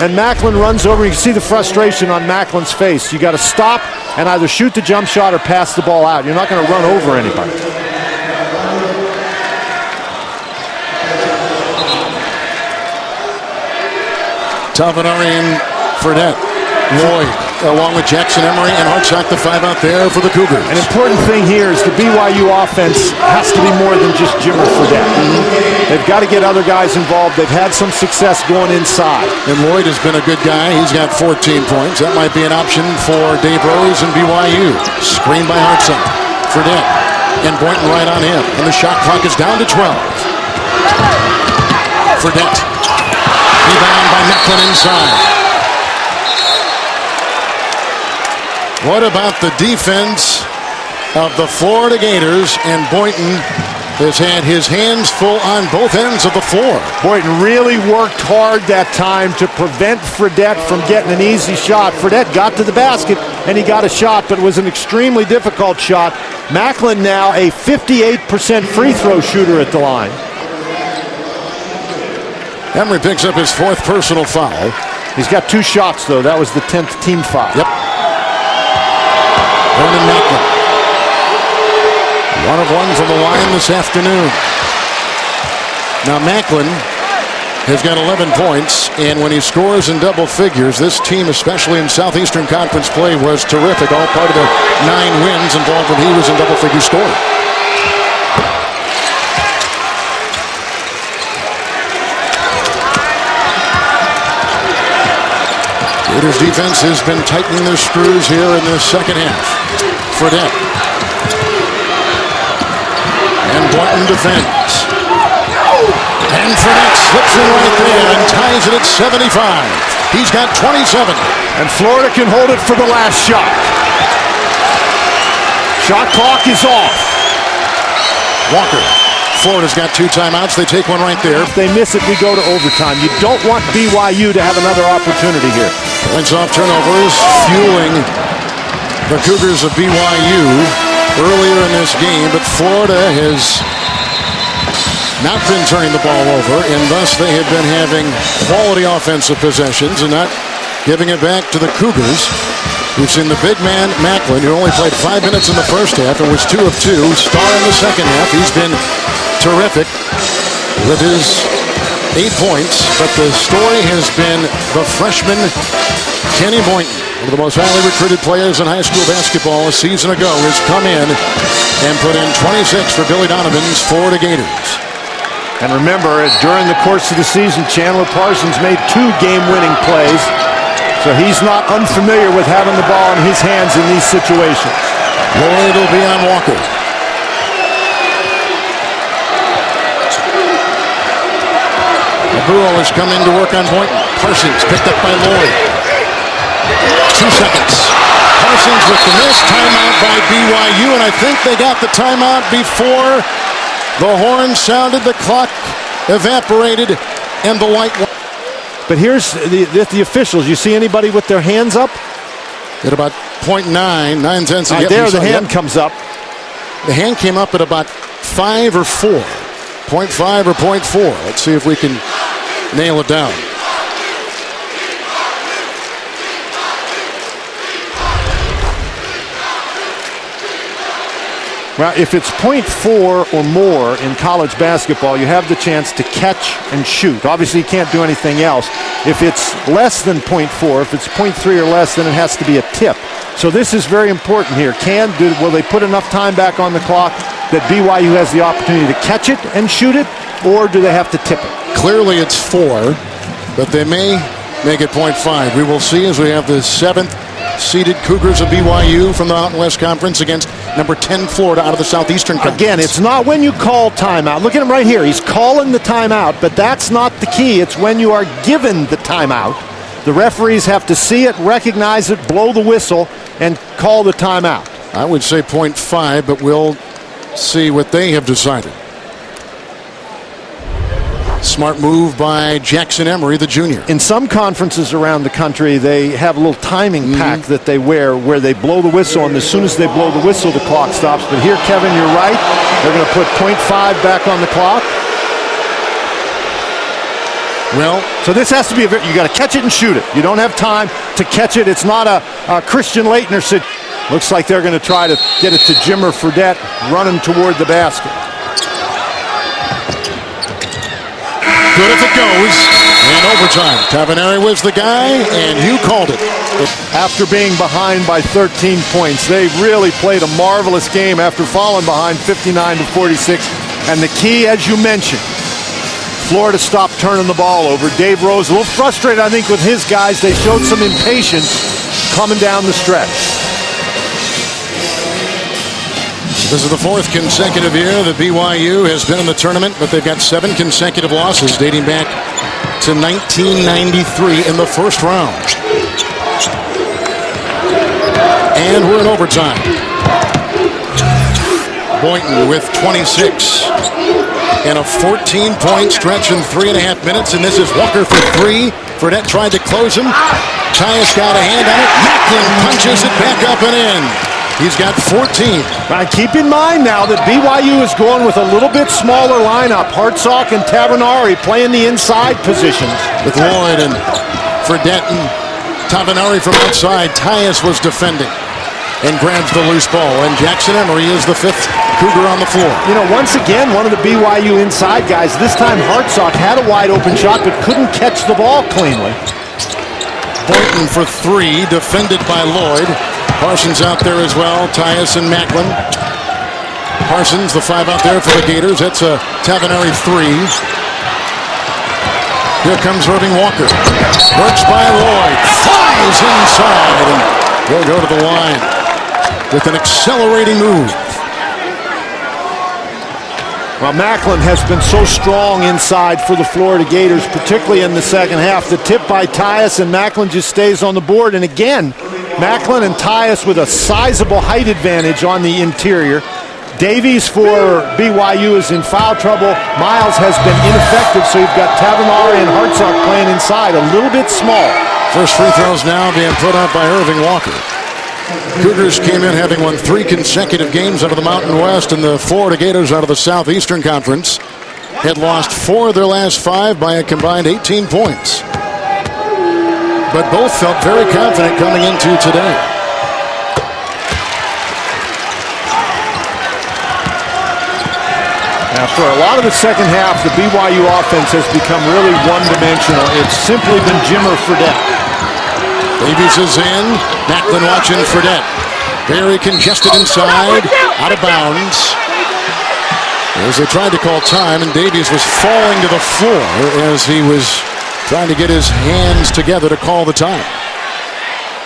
and Macklin runs over. You can see the frustration on Macklin's face. You got to stop and either shoot the jump shot or pass the ball out. You're not going to run over anybody. Tavanarian, Fredette, Loyd, along with Jackson Emery and Hartsock, the 5 out there for the Cougars. An important thing here is the BYU offense has to be more than just Jimmer Fredette. They've got to get other guys involved. They've had some success going inside. And Loyd has been a good guy. He's got 14 points. That might be an option for Dave Rose and BYU. Screen by Hartsock. Fredette and Boynton right on him. And the shot clock is down to 12. Fredette. Rebound by Macklin inside. What about the defense of the Florida Gators? And Boynton has had his hands full on both ends of the floor. Boynton really worked hard that time to prevent Fredette from getting an easy shot. Fredette got to the basket and he got a shot, but it was an extremely difficult shot. Macklin now a 58% free throw shooter at the line. Emery picks up his 4th personal foul. He's got 2 shots, though. That was the 10th team foul. Yep. Vernon Macklin. 1 of 1 from the line this afternoon. Now Macklin has got 11 points, and when he scores in double figures, this team, especially in Southeastern Conference play, was terrific. All part of the 9 wins involved when he was in double figure scoring. Gators defense has been tightening their screws here in the second half. Fredette. And Boynton defends. And Fredette slips in right there and ties it at 75. He's got 27. And Florida can hold it for the last shot. Shot clock is off. Walker. Florida's got 2 timeouts. They take one right there. If they miss it, we go to overtime. You don't want BYU to have another opportunity here. Points off turnovers, fueling the Cougars of BYU earlier in this game, but Florida has not been turning the ball over, and thus they have been having quality offensive possessions and not giving it back to the Cougars. We've seen the big man, Macklin, who only played 5 minutes in the first half and was 2 of 2, star in the second half. He's been terrific with his 8 points, but the story has been the freshman, Kenny Boynton, one of the most highly recruited players in high school basketball a season ago, has come in and put in 26 for Billy Donovan's Florida Gators. And remember, during the course of the season, Chandler Parsons made 2 game-winning plays. So he's not unfamiliar with having the ball in his hands in these situations. Loyd will be on Walker. Abuo has come in to work on Boynton. Parsons picked up by Loyd. 2 seconds. Parsons with the miss. Timeout by BYU, and I think they got the timeout before the horn sounded, the clock evaporated, and the light went. But here's the officials. You see anybody with their hands up? At about 9 tenths. Right there, the hand comes up. The hand came up at about 5 or 4. 0.5 or 0.4. Let's see if we can nail it down. Well, if it's 0.4 or more in college basketball, you have the chance to catch and shoot. Obviously, you can't do anything else. If it's less than 0.4, if it's 0.3 or less, then it has to be a tip. So this is very important here. Will they put enough time back on the clock that BYU has the opportunity to catch it and shoot it, or do they have to tip it? Clearly it's 4, but they may make it 0.5. We will see as we have the 7th seeded Cougars of BYU from the Mountain West Conference against number 10 Florida out of the Southeastern Conference. Again, it's not when you call timeout. Look at him right here. He's calling the timeout, but that's not the key. It's when you are given the timeout. The referees have to see it, recognize it, blow the whistle, and call the timeout. I would say 0.5, but we'll see what they have decided. Smart move by Jackson Emery, the junior. In some conferences around the country, they have a little timing pack that they wear where they blow the whistle, and as soon as they blow the whistle, the clock stops. But here, Kevin, you're right. They're going to put 0.5 back on the clock. Well, so this has to be you got to catch it and shoot it. You don't have time to catch it. It's not a Christian Laettner situation. Looks like they're going to try to get it to Jimmer Fredette running toward the basket. Good if it goes. And overtime. Tavaneri was the guy, and you called it. After being behind by 13 points, they really played a marvelous game after falling behind 59-46. And the key, as you mentioned, Florida stopped turning the ball over. Dave Rose, a little frustrated, I think, with his guys. They showed some impatience coming down the stretch. This is the 4th consecutive year that BYU has been in the tournament, but they've got 7 consecutive losses dating back to 1993 in the first round. And we're in overtime. Boynton with 26 and a 14-point stretch in 3.5 minutes, and this is Walker for 3. Fredette tried to close him. Tyus got a hand on it. Macklin punches it back up and in. He's got 14. Now keep in mind now that BYU is going with a little bit smaller lineup. Hartsock and Tavanari playing the inside positions. With Loyd and Fredette and Tavanari from outside. Tyus was defending and grabs the loose ball. And Jackson Emery is the 5th Cougar on the floor. You know, once again, one of the BYU inside guys. This time Hartsock had a wide open shot but couldn't catch the ball cleanly. Boynton for 3, defended by Loyd. Parsons out there as well. Tyus and Macklin. Parsons, the 5 out there for the Gators. That's a Tavanari 3. Here comes Irving Walker. Works by Loyd. Flies inside. And he'll go to the line with an accelerating move. Well, Macklin has been so strong inside for the Florida Gators, particularly in the second half. The tip by Tyus, and Macklin just stays on the board. And again, Macklin and Tyus with a sizable height advantage on the interior. Davies for BYU is in foul trouble. Miles has been ineffective, so you've got Tavanari and Hartsock playing inside, a little bit small. First free throws now being put up by Irving Walker. Cougars came in having won 3 consecutive games out of the Mountain West, and the Florida Gators out of the Southeastern Conference had lost 4 of their last 5 by a combined 18 points. But both felt very confident coming into today. For a lot of the second half, the BYU offense has become really one-dimensional. It's simply been Jimmer Fredette. Davies is in. Macklin watching Fredette. Very congested inside. Out of bounds. As they tried to call time, and Davies was falling to the floor as he was trying to get his hands together to call the time.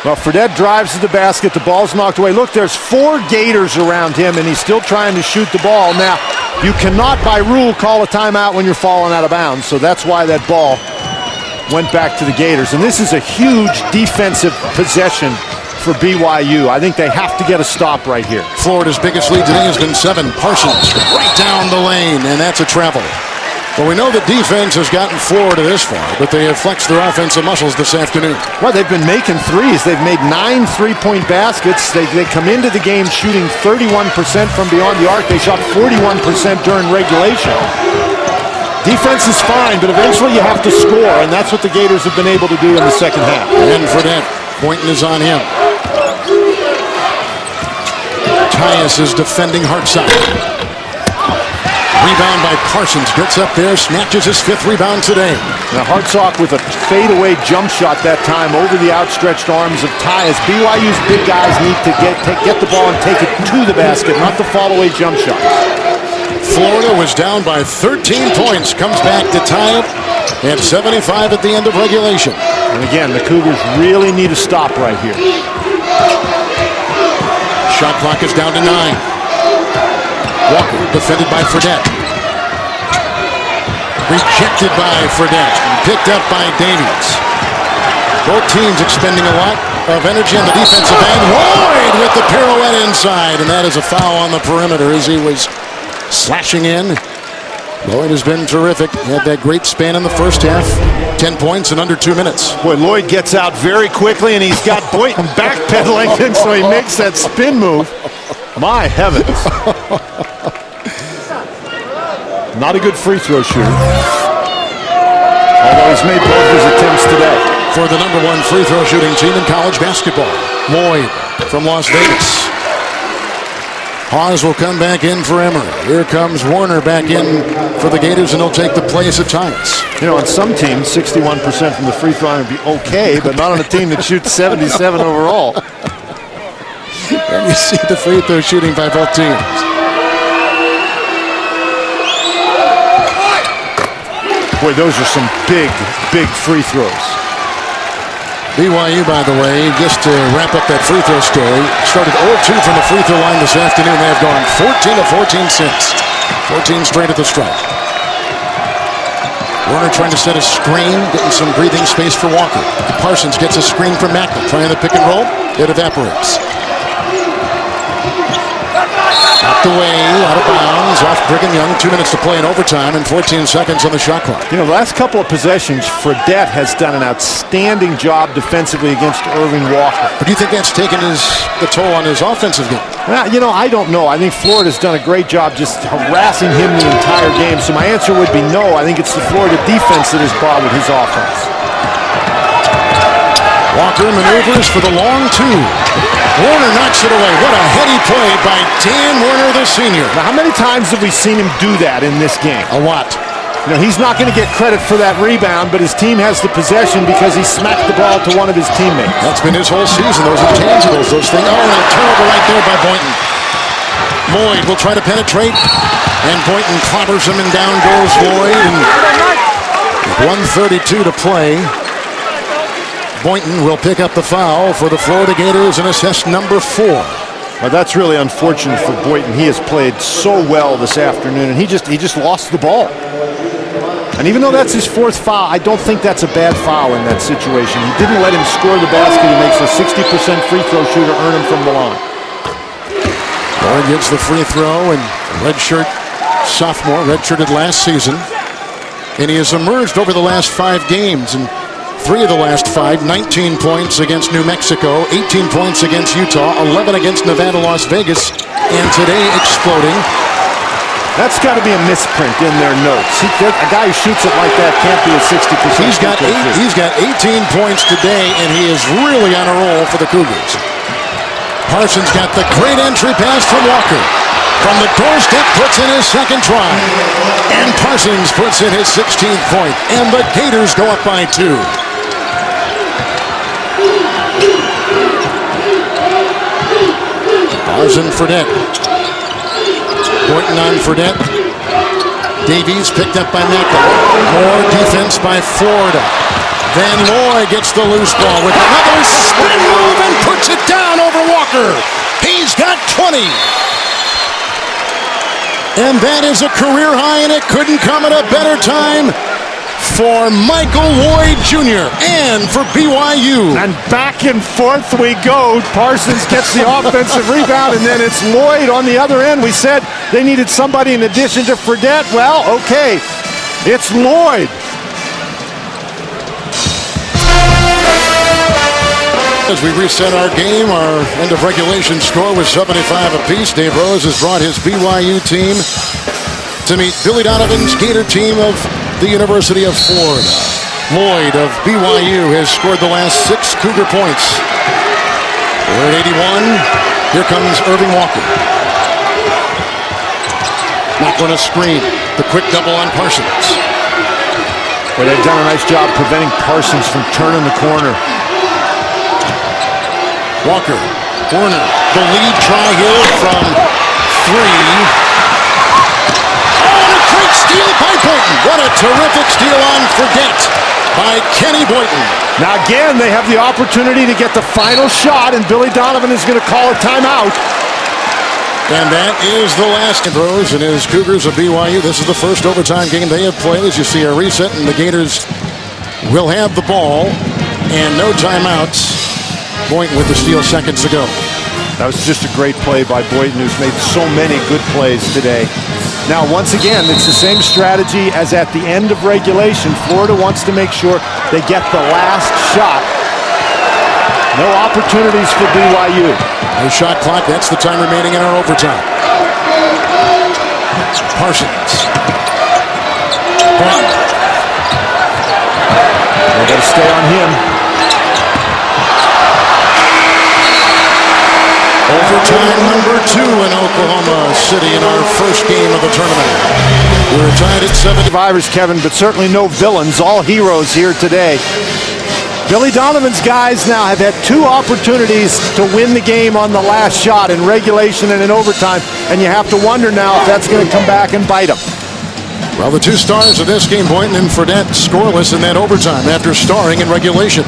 Well, Fredette drives to the basket. The ball's knocked away. Look, there's 4 Gators around him, and he's still trying to shoot the ball. Now, you cannot, by rule, call a timeout when you're falling out of bounds, so that's why that ball went back to the Gators. And this is a huge defensive possession for BYU. I think they have to get a stop right here. Florida's biggest lead today has been 7. Parsons right down the lane, and that's a travel. Well, we know that defense has gotten Florida this far, but they have flexed their offensive muscles this afternoon. Well, they've been making threes. They've made 9 3-point baskets. They come into the game shooting 31% from beyond the arc. They shot 41% during regulation. Defense is fine, but eventually you have to score, and that's what the Gators have been able to do in the second half. And Fredette, Boynton is on him. Tyus is defending Hartside. Rebound by Parsons. Gets up there, snatches his 5th rebound today. Now Hartsock with a fadeaway jump shot that time over the outstretched arms of Tyus. BYU's big guys need to get the ball and take it to the basket, not the fall-away jump shots. Florida was down by 13 points. Comes back to tie it at 75 at the end of regulation. And again, the Cougars really need a stop right here. Shot clock is down to 9. Walker defended by Fredette. Rejected by Fredette. Picked up by Davies. Both teams expending a lot of energy on the defensive end. Loyd with the pirouette inside, and that is a foul on the perimeter as he was slashing in. Loyd has been terrific. He had that great span in the first half. 10 points in under 2 minutes. Boy, Loyd gets out very quickly, and he's got Boynton backpedaling, and so he makes that spin move. My heavens. Not a good free throw shooter. Although he's made both his attempts today. For the #1 free throw shooting team in college basketball, Loyd from Las Vegas. Hawes will come back in for Emory. Here comes Warner back in for the Gators, and he'll take the place at Tyus. You know, on some teams, 61% from the free throw line would be okay, but not on a team that shoots 77 overall. And you see the free throw shooting by both teams. Boy, those are some big, big free throws. BYU, by the way, just to wrap up that free throw story, started 0-2 from the free throw line this afternoon. They have gone 14 of 14 since. 14 straight at the stripe. Warner trying to set a screen, getting some breathing space for Walker. Parsons gets a screen from Macklin, trying the pick and roll. It evaporates. Knocked away, out of bounds, off Brigham Young. 2 minutes to play in overtime and 14 seconds on the shot clock. You know, the last couple of possessions, Fredette has done an outstanding job defensively against Irving Walker. But do you think that's taken the toll on his offensive game? Well, you know, I don't know. I think Florida's done a great job just harassing him the entire game. So my answer would be no. I think it's the Florida defense that has bothered his offense. Walker maneuvers for the long 2. Warner knocks it away. What a heady play by Dan Warner, the senior. Now, how many times have we seen him do that in this game? A lot. You know, he's not going to get credit for that rebound, but his team has the possession because he smacked the ball to one of his teammates. That's been his whole season, those intangibles, those things. Oh, and a turnover right there by Boynton. Loyd will try to penetrate, and Boynton clobbers him, and down goes Loyd. And with 1:32 to play, Boynton will pick up the foul for the Florida Gators and assess #4. Well, that's really unfortunate for Boynton. He has played so well this afternoon, and he just lost the ball. And even though that's his 4th foul, I don't think that's a bad foul in that situation. He didn't let him score the basket. He makes a 60% free throw shooter earn him from the line. Loyd gets the free throw, and redshirt sophomore, redshirted last season. And he has emerged over the last 5 games, and 3 of the last 5, 19 points against New Mexico, 18 points against Utah, 11 against Nevada, Las Vegas, and today exploding. That's got to be a misprint in their notes. A guy who shoots it like that can't be a 60%. He's got 18 points today, and he is really on a roll for the Cougars. Parsons got the great entry pass from Walker. From the doorstep, puts in his second try. And Parsons puts in his 16th point. And the Gators go up by 2. Parsons and Fredette. Boynton on Fredette. Davies picked up by McElroy. More defense by Florida. Then Loyd gets the loose ball with another spin move and puts it down over Walker. He's got 20. And that is a career high, and it couldn't come at a better time for Michael Loyd Jr. and for BYU. And back and forth we go. Parsons gets the offensive rebound, and then it's Loyd on the other end. We said they needed somebody in addition to Fredette. Well, okay, it's Loyd. As we reset our game, our end of regulation score was 75 apiece. Dave Rose has brought his BYU team to meet Billy Donovan's Gator team of the University of Florida. Loyd of BYU has scored the last 6 Cougar points. We're at 81. Here comes Irving Walker. Not going to screen. The quick double on Parsons. Well, they've done a nice job preventing Parsons from turning the corner. Walker, Warner, the lead try here from 3. Oh, and a great steal by Boynton. What a terrific steal on Fredette by Kenny Boynton. Now again, they have the opportunity to get the final shot, and Billy Donovan is going to call a timeout. And that is the last throws, and his Cougars of BYU. This is the first overtime game they have played. As you see a reset, and the Gators will have the ball, and no timeouts. Boynton with the steal seconds to go. That was just a great play by Boynton, who's made so many good plays today. Now, once again, it's the same strategy as at the end of regulation. Florida wants to make sure they get the last shot. No opportunities for BYU. No shot clock. That's the time remaining in our overtime. Parsons. Boynton. They're going to stay on him. Overtime number 2 in Oklahoma City in our first game of the tournament. We're tied at 7. Survivors, Kevin, but certainly no villains. All heroes here today. Billy Donovan's guys now have had 2 opportunities to win the game on the last shot in regulation and in overtime, and you have to wonder now if that's going to come back and bite them. Well, the 2 stars of this game, Boynton and Fredette, scoreless in that overtime after starring in regulation.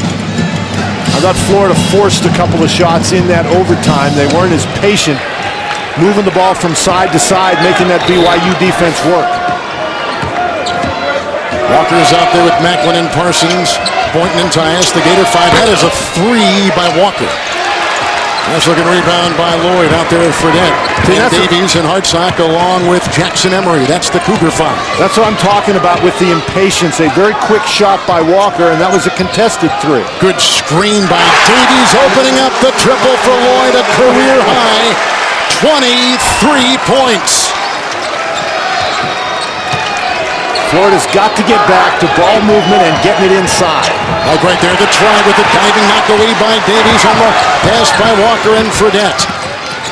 I thought Florida forced a couple of shots in that overtime. They weren't as patient, moving the ball from side to side, making that BYU defense work. Walker is out there with Macklin and Parsons, Boynton and Tyus. The Gator 5. That is a 3 by Walker. Nice looking rebound by Loyd out there with Fredette. And Davies and Hartsock along with Jackson Emery. That's the Cougar 5. That's what I'm talking about with the impatience. A very quick shot by Walker, and that was a contested 3. Good screen by Davies, opening up the triple for Loyd, a career high 23 points. Florida's got to get back to ball movement and getting it inside. Like right there, the try with the diving knock away by Davies on the pass by Walker and Fredette.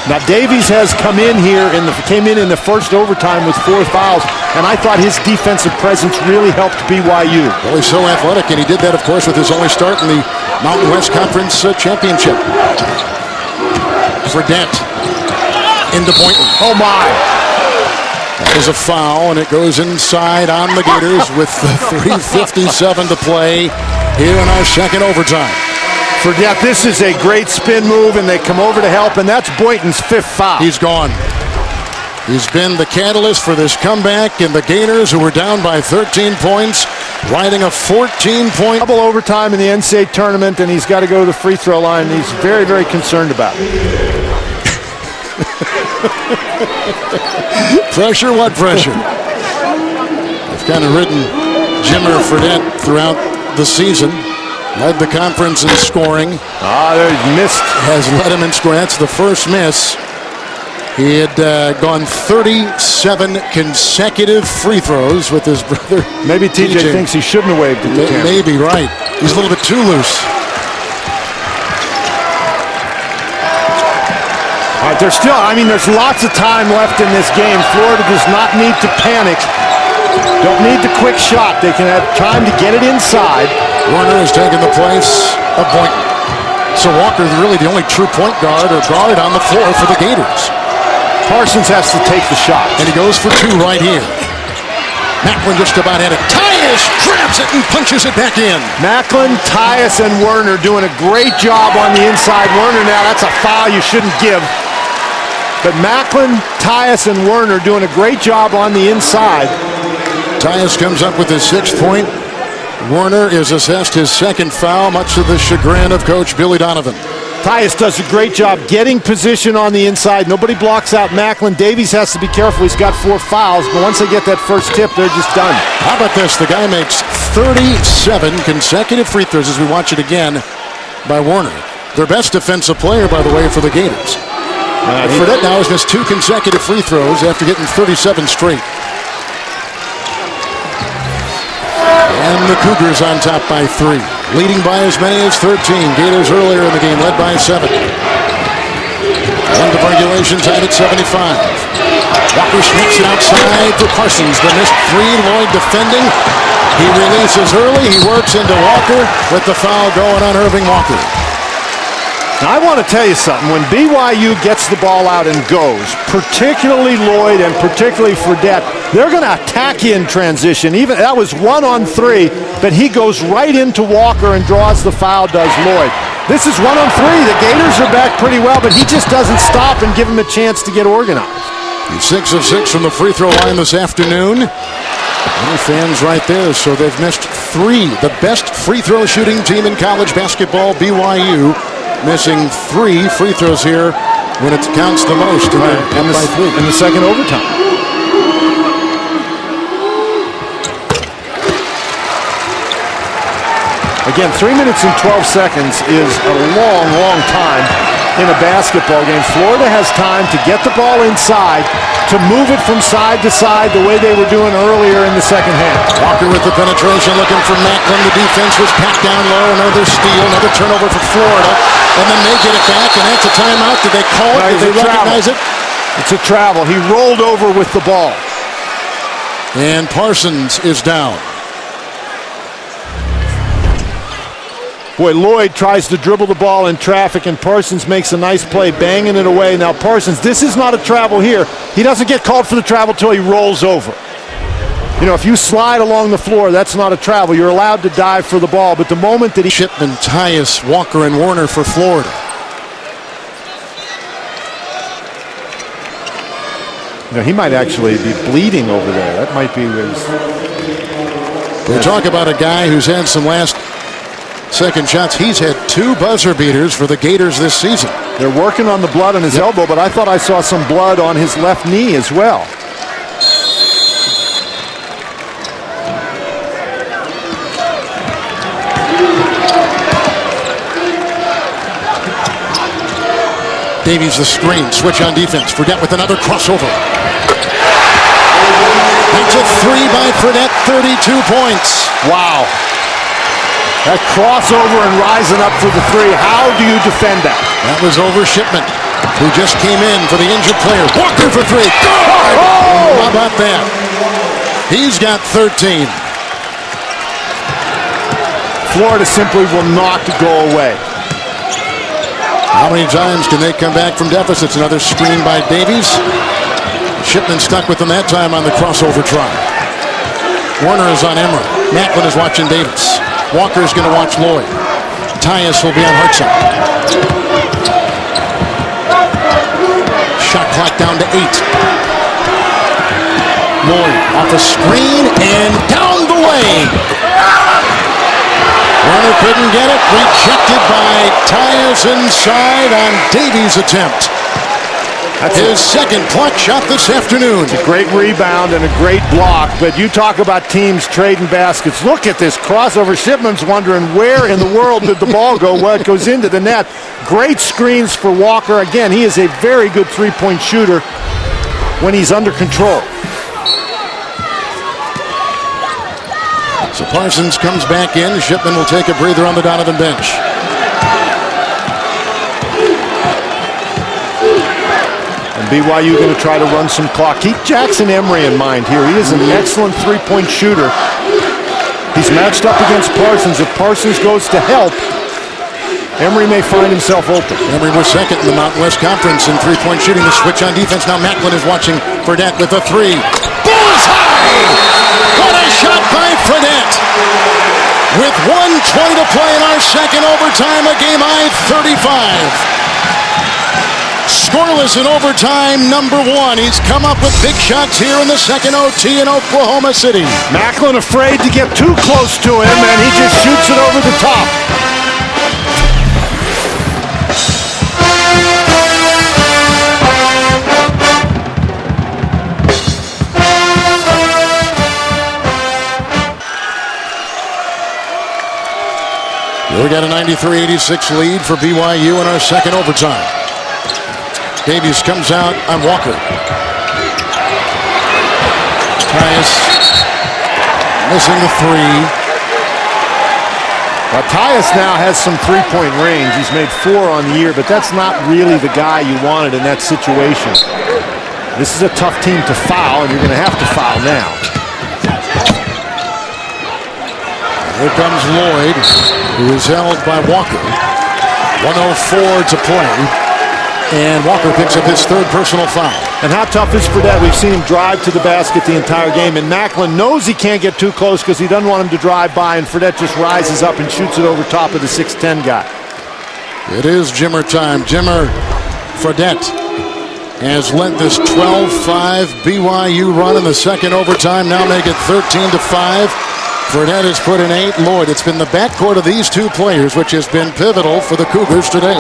Now Davies has come in here came in the first overtime with 4 fouls, and I thought his defensive presence really helped BYU. Well, he's so athletic, and he did that, of course, with his only start in the Mountain West Conference Championship. Fredette into Boynton. Oh my! That is a foul, and it goes inside on the Gators with 3:57 to play here in our second overtime. Fredette, this is a great spin move, and they come over to help, and that's Boynton's 5th foul. He's gone. He's been the catalyst for this comeback, and the Gators, who were down by 13 points, riding a 14-point double overtime in the NCAA tournament, and he's got to go to the free throw line, and he's very, very concerned about it. Pressure? What pressure? They've kind of ridden Jimmer Fredette throughout the season. Led the conference in scoring. They missed. Has led him in scoring. That's the first miss. He had gone 37 consecutive free throws with his brother. Maybe TJ thinks he shouldn't have waved at the camera. Maybe, right. He's a little bit too loose. All right, there's lots of time left in this game. Florida does not need to panic. Don't need the quick shot. They can have time to get it inside. Werner has taken the place of Boynton. So Walker is really the only true point guard or guard on the floor for the Gators. Parsons has to take the shot. And he goes for two right here. Macklin just about had it. Tyus grabs it and punches it back in. Macklin, Tyus, and Werner doing a great job on the inside. Werner now, that's a foul you shouldn't give. But Macklin, Tyus, and Werner doing a great job on the inside. Tyus comes up with his 6th point. Werner is assessed his 2nd foul, much to the chagrin of Coach Billy Donovan. Tyus does a great job getting position on the inside. Nobody blocks out Macklin. Davies has to be careful. He's got 4 fouls, but once they get that first tip, they're just done. How about this? The guy makes 37 consecutive free throws as we watch it again by Werner. Their best defensive player, by the way, for the Gators. Fredette now has missed 2 consecutive free throws after getting 37 straight. And the Cougars on top by 3. Leading by as many as 13. Gators earlier in the game led by 7. End of regulation tied at 75. Walker sneaks it outside for Parsons. The missed 3. Loyd defending. He releases early. He works into Walker with the foul going on Irving Walker. Now, I want to tell you something. When BYU gets the ball out and goes, particularly Loyd and particularly Fredette, they're going to attack you in transition. Even that was 1-on-3, but he goes right into Walker and draws the foul, does Loyd. This is 1-on-3. The Gators are back pretty well, but he just doesn't stop and give him a chance to get organized. He's 6 of 6 from the free throw line this afternoon. Many fans right there, so they've missed 3. The best free throw shooting team in college basketball, BYU. Missing 3 free throws here when it counts the most. In the second overtime. Again, 3 minutes and 12 seconds is a long, long time in a basketball game. Florida has time to get the ball inside, to move it from side to side the way they were doing earlier in the second half. Walker with the penetration, looking for Macklin. The defense was packed down low. Another steal, another turnover for Florida. And then they get it back, and that's a timeout. Did they call it? Did they recognize it? It's a travel. He rolled over with the ball. And Parsons is down. Boy, Loyd tries to dribble the ball in traffic, and Parsons makes a nice play, banging it away. Now Parsons, this is not a travel here. He doesn't get called for the travel till he rolls over. You know, if you slide along the floor, that's not a travel. You're allowed to dive for the ball, but the moment that he... Shipman, Tyus, Walker, and Werner for Florida. You know, he might actually be bleeding over there. That might be his... We talk about a guy who's had some last-second shots. He's had 2 buzzer beaters for the Gators this season. They're working on the blood on his elbow, but I thought I saw some blood on his left knee as well. Davies the screen, switch on defense. Fredette with another crossover. That's a 3 by Fredette, 32 points. Wow. That crossover and rising up for the 3. How do you defend that? That was over Shipman, who just came in for the injured player. Walker for 3. Good! Oh! How about that? He's got 13. Florida simply will not go away. How many times can they come back from deficits? Another screen by Davies. Shipman stuck with them that time on the crossover try. Werner is on Emery. Macklin is watching Davis. Walker is going to watch Loyd. Tyus will be on Hartside. Shot clock down to 8. Loyd off a screen and down the lane. Werner couldn't get it. Rejected by Tyus inside on Davies' attempt. That's his second clutch shot this afternoon. It's a great rebound and a great block, but you talk about teams trading baskets. Look at this crossover. Shipman's wondering where in the world did the ball go? Well, it goes into the net. Great screens for Walker. Again, he is a very good three-point shooter when he's under control. So Parsons comes back in. Shipman will take a breather on the Donovan bench. BYU going to try to run some clock. Keep Jackson Emery in mind here. He is an excellent three-point shooter. He's matched up against Parsons. If Parsons goes to help, Emery may find himself open. Emery was second in the Mountain West Conference in three-point shooting. The switch on defense. Now Macklin is watching Fredette with a three. Bullseye! What a shot by Fredette! With 1:20 to play in our second overtime, a game-high 35. Scoreless in overtime, number one. He's come up with big shots here in the second OT in Oklahoma City. Macklin afraid to get too close to him, and he just shoots it over the top. We got a 93-86 lead for BYU in our second overtime. Davies comes out on Walker. Tyus missing the three. Well, Tyus now has some three-point range. He's made 4 on the year, but that's not really the guy you wanted in that situation. This is a tough team to foul, and you're going to have to foul now. Here comes Loyd, who is held by Walker. 1:04 to play. And Walker picks up his third personal foul. And how tough is Fredette? We've seen him drive to the basket the entire game. And Macklin knows he can't get too close because he doesn't want him to drive by. And Fredette just rises up and shoots it over top of the 6'10 guy. It is Jimmer time. Jimmer Fredette has led this 12-5 BYU run in the second overtime. Now make it 13-5. Fredette has put in 8. Loyd. It's been the backcourt of these two players which has been pivotal for the Cougars today.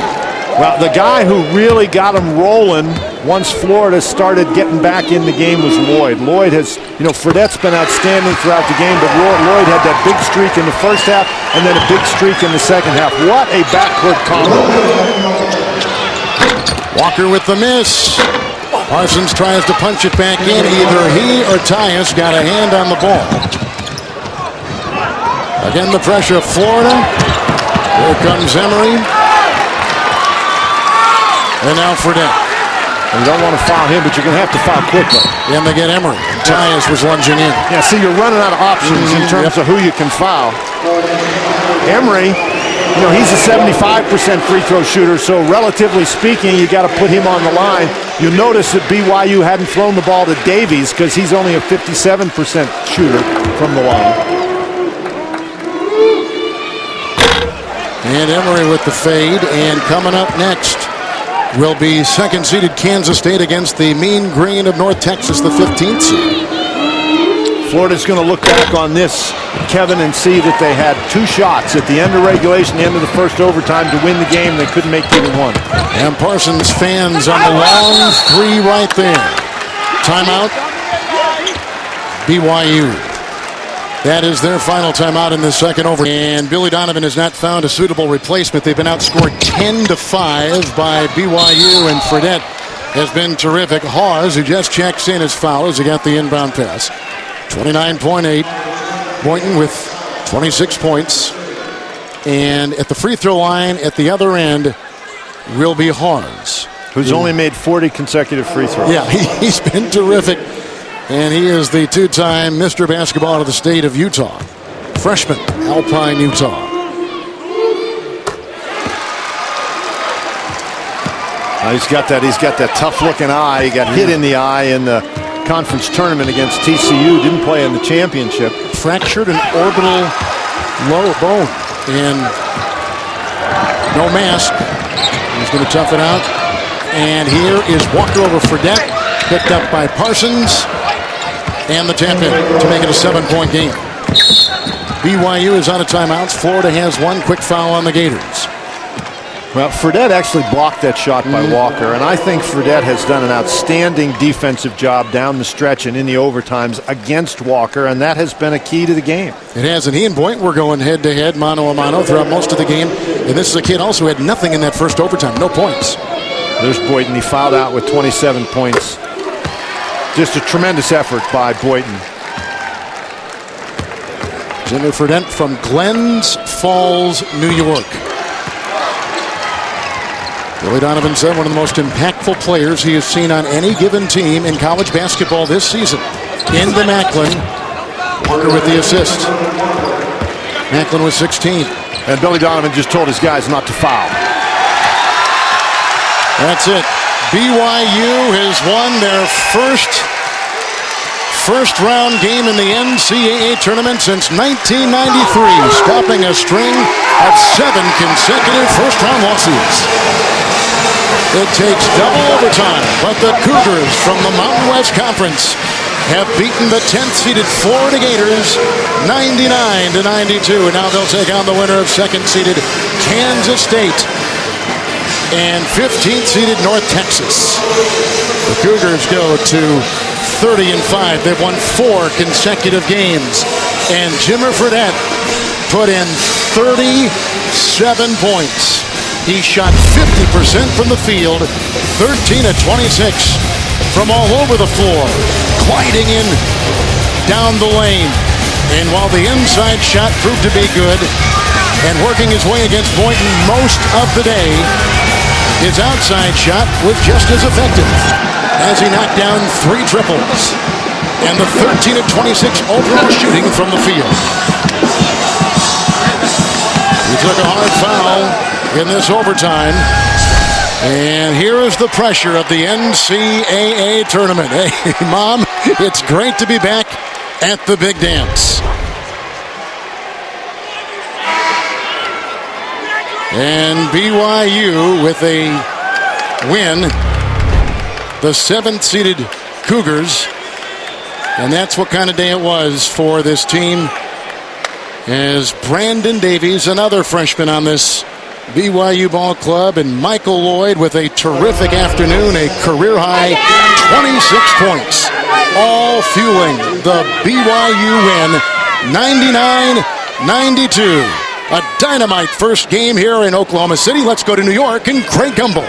Well, the guy who really got him rolling once Florida started getting back in the game was Loyd. Loyd has, Fredette's been outstanding throughout the game, but Loyd had that big streak in the first half and then a big streak in the second half. What a backcourt combo. Walker with the miss. Parsons tries to punch it back in. Either he or Tyus got a hand on the ball. Again, the pressure of Florida. Here comes Emery. And now Fredette. You don't want to foul him, but you're going to have to foul quickly. And they get Emery. Tyus was lunging in. Yeah, see, you're running out of options in terms of who you can foul. Emery, he's a 75% free throw shooter, so relatively speaking, you got to put him on the line. You'll notice that BYU hadn't thrown the ball to Davies because he's only a 57% shooter from the line. And Emery with the fade, and coming up next will be second-seeded Kansas State against the Mean Green of North Texas, the 15th seed. Florida's going to look back on this, Kevin, and see that they had 2 shots at the end of regulation, the end of the first overtime to win the game. They couldn't make either one. And Parsons fans on the long three right there. Timeout. BYU. That is their final timeout in the second over. And Billy Donovan has not found a suitable replacement. They've been outscored 10-5 by BYU, and Fredette has been terrific. Hawes, who just checks in, his foul as he got the inbound pass. 29.8. Boynton with 26 points. And at the free throw line at the other end will be Hawes, who's only made 40 consecutive free throws. Yeah, he's been terrific. And he is the 2-time Mr. Basketball of the state of Utah. Freshman, Alpine, Utah. He's got that tough-looking eye. He got hit in the eye in the conference tournament against TCU. Didn't play in the championship. Fractured an orbital lower bone. And no mask. He's going to tough it out. And here is Walker over Fredette. Picked up by Parsons. And the tap in to make it a 7-point game. BYU is out of timeouts. Florida has one quick foul on the Gators. Well, Fredette actually blocked that shot by Walker, and I think Fredette has done an outstanding defensive job down the stretch and in the overtimes against Walker, and that has been a key to the game. It has, and he and Boynton were going head-to-head, mano-a-mano, throughout most of the game. And this is a kid also who had nothing in that first overtime, no points. There's Boynton. He fouled out with 27 points. Just a tremendous effort by Boynton. Jimmy Fredette from Glens Falls, New York. Billy Donovan said one of the most impactful players he has seen on any given team in college basketball this season. Into Macklin. Walker with the assist. Macklin was 16. And Billy Donovan just told his guys not to foul. That's it. BYU has won their first round game in the NCAA tournament since 1993, stopping a string of 7 consecutive first-round losses. It takes double overtime, but the Cougars from the Mountain West Conference have beaten the 10th-seeded Florida Gators 99-92. And now they'll take on the winner of 2nd-seeded Kansas State and 15th-seeded North Texas. The Cougars go to 30-5. They've won 4 consecutive games. And Jimmer Fredette put in 37 points. He shot 50% from the field, 13 of 26 from all over the floor, gliding in down the lane. And while the inside shot proved to be good and working his way against Boynton most of the day, his outside shot was just as effective as he knocked down 3 triples and the 13 of 26 overall shooting from the field. He took a hard foul in this overtime. And here is the pressure of the NCAA tournament. Hey, Mom, it's great to be back at the big dance. And BYU with a win, the 7th-seeded Cougars. And that's what kind of day it was for this team, as Brandon Davies, another freshman on this BYU ball club, and Michael Loyd with a terrific afternoon, a career-high 26 points, all fueling the BYU win 99-92. A dynamite first game here in Oklahoma City. Let's go to New York and Craig Gumbel.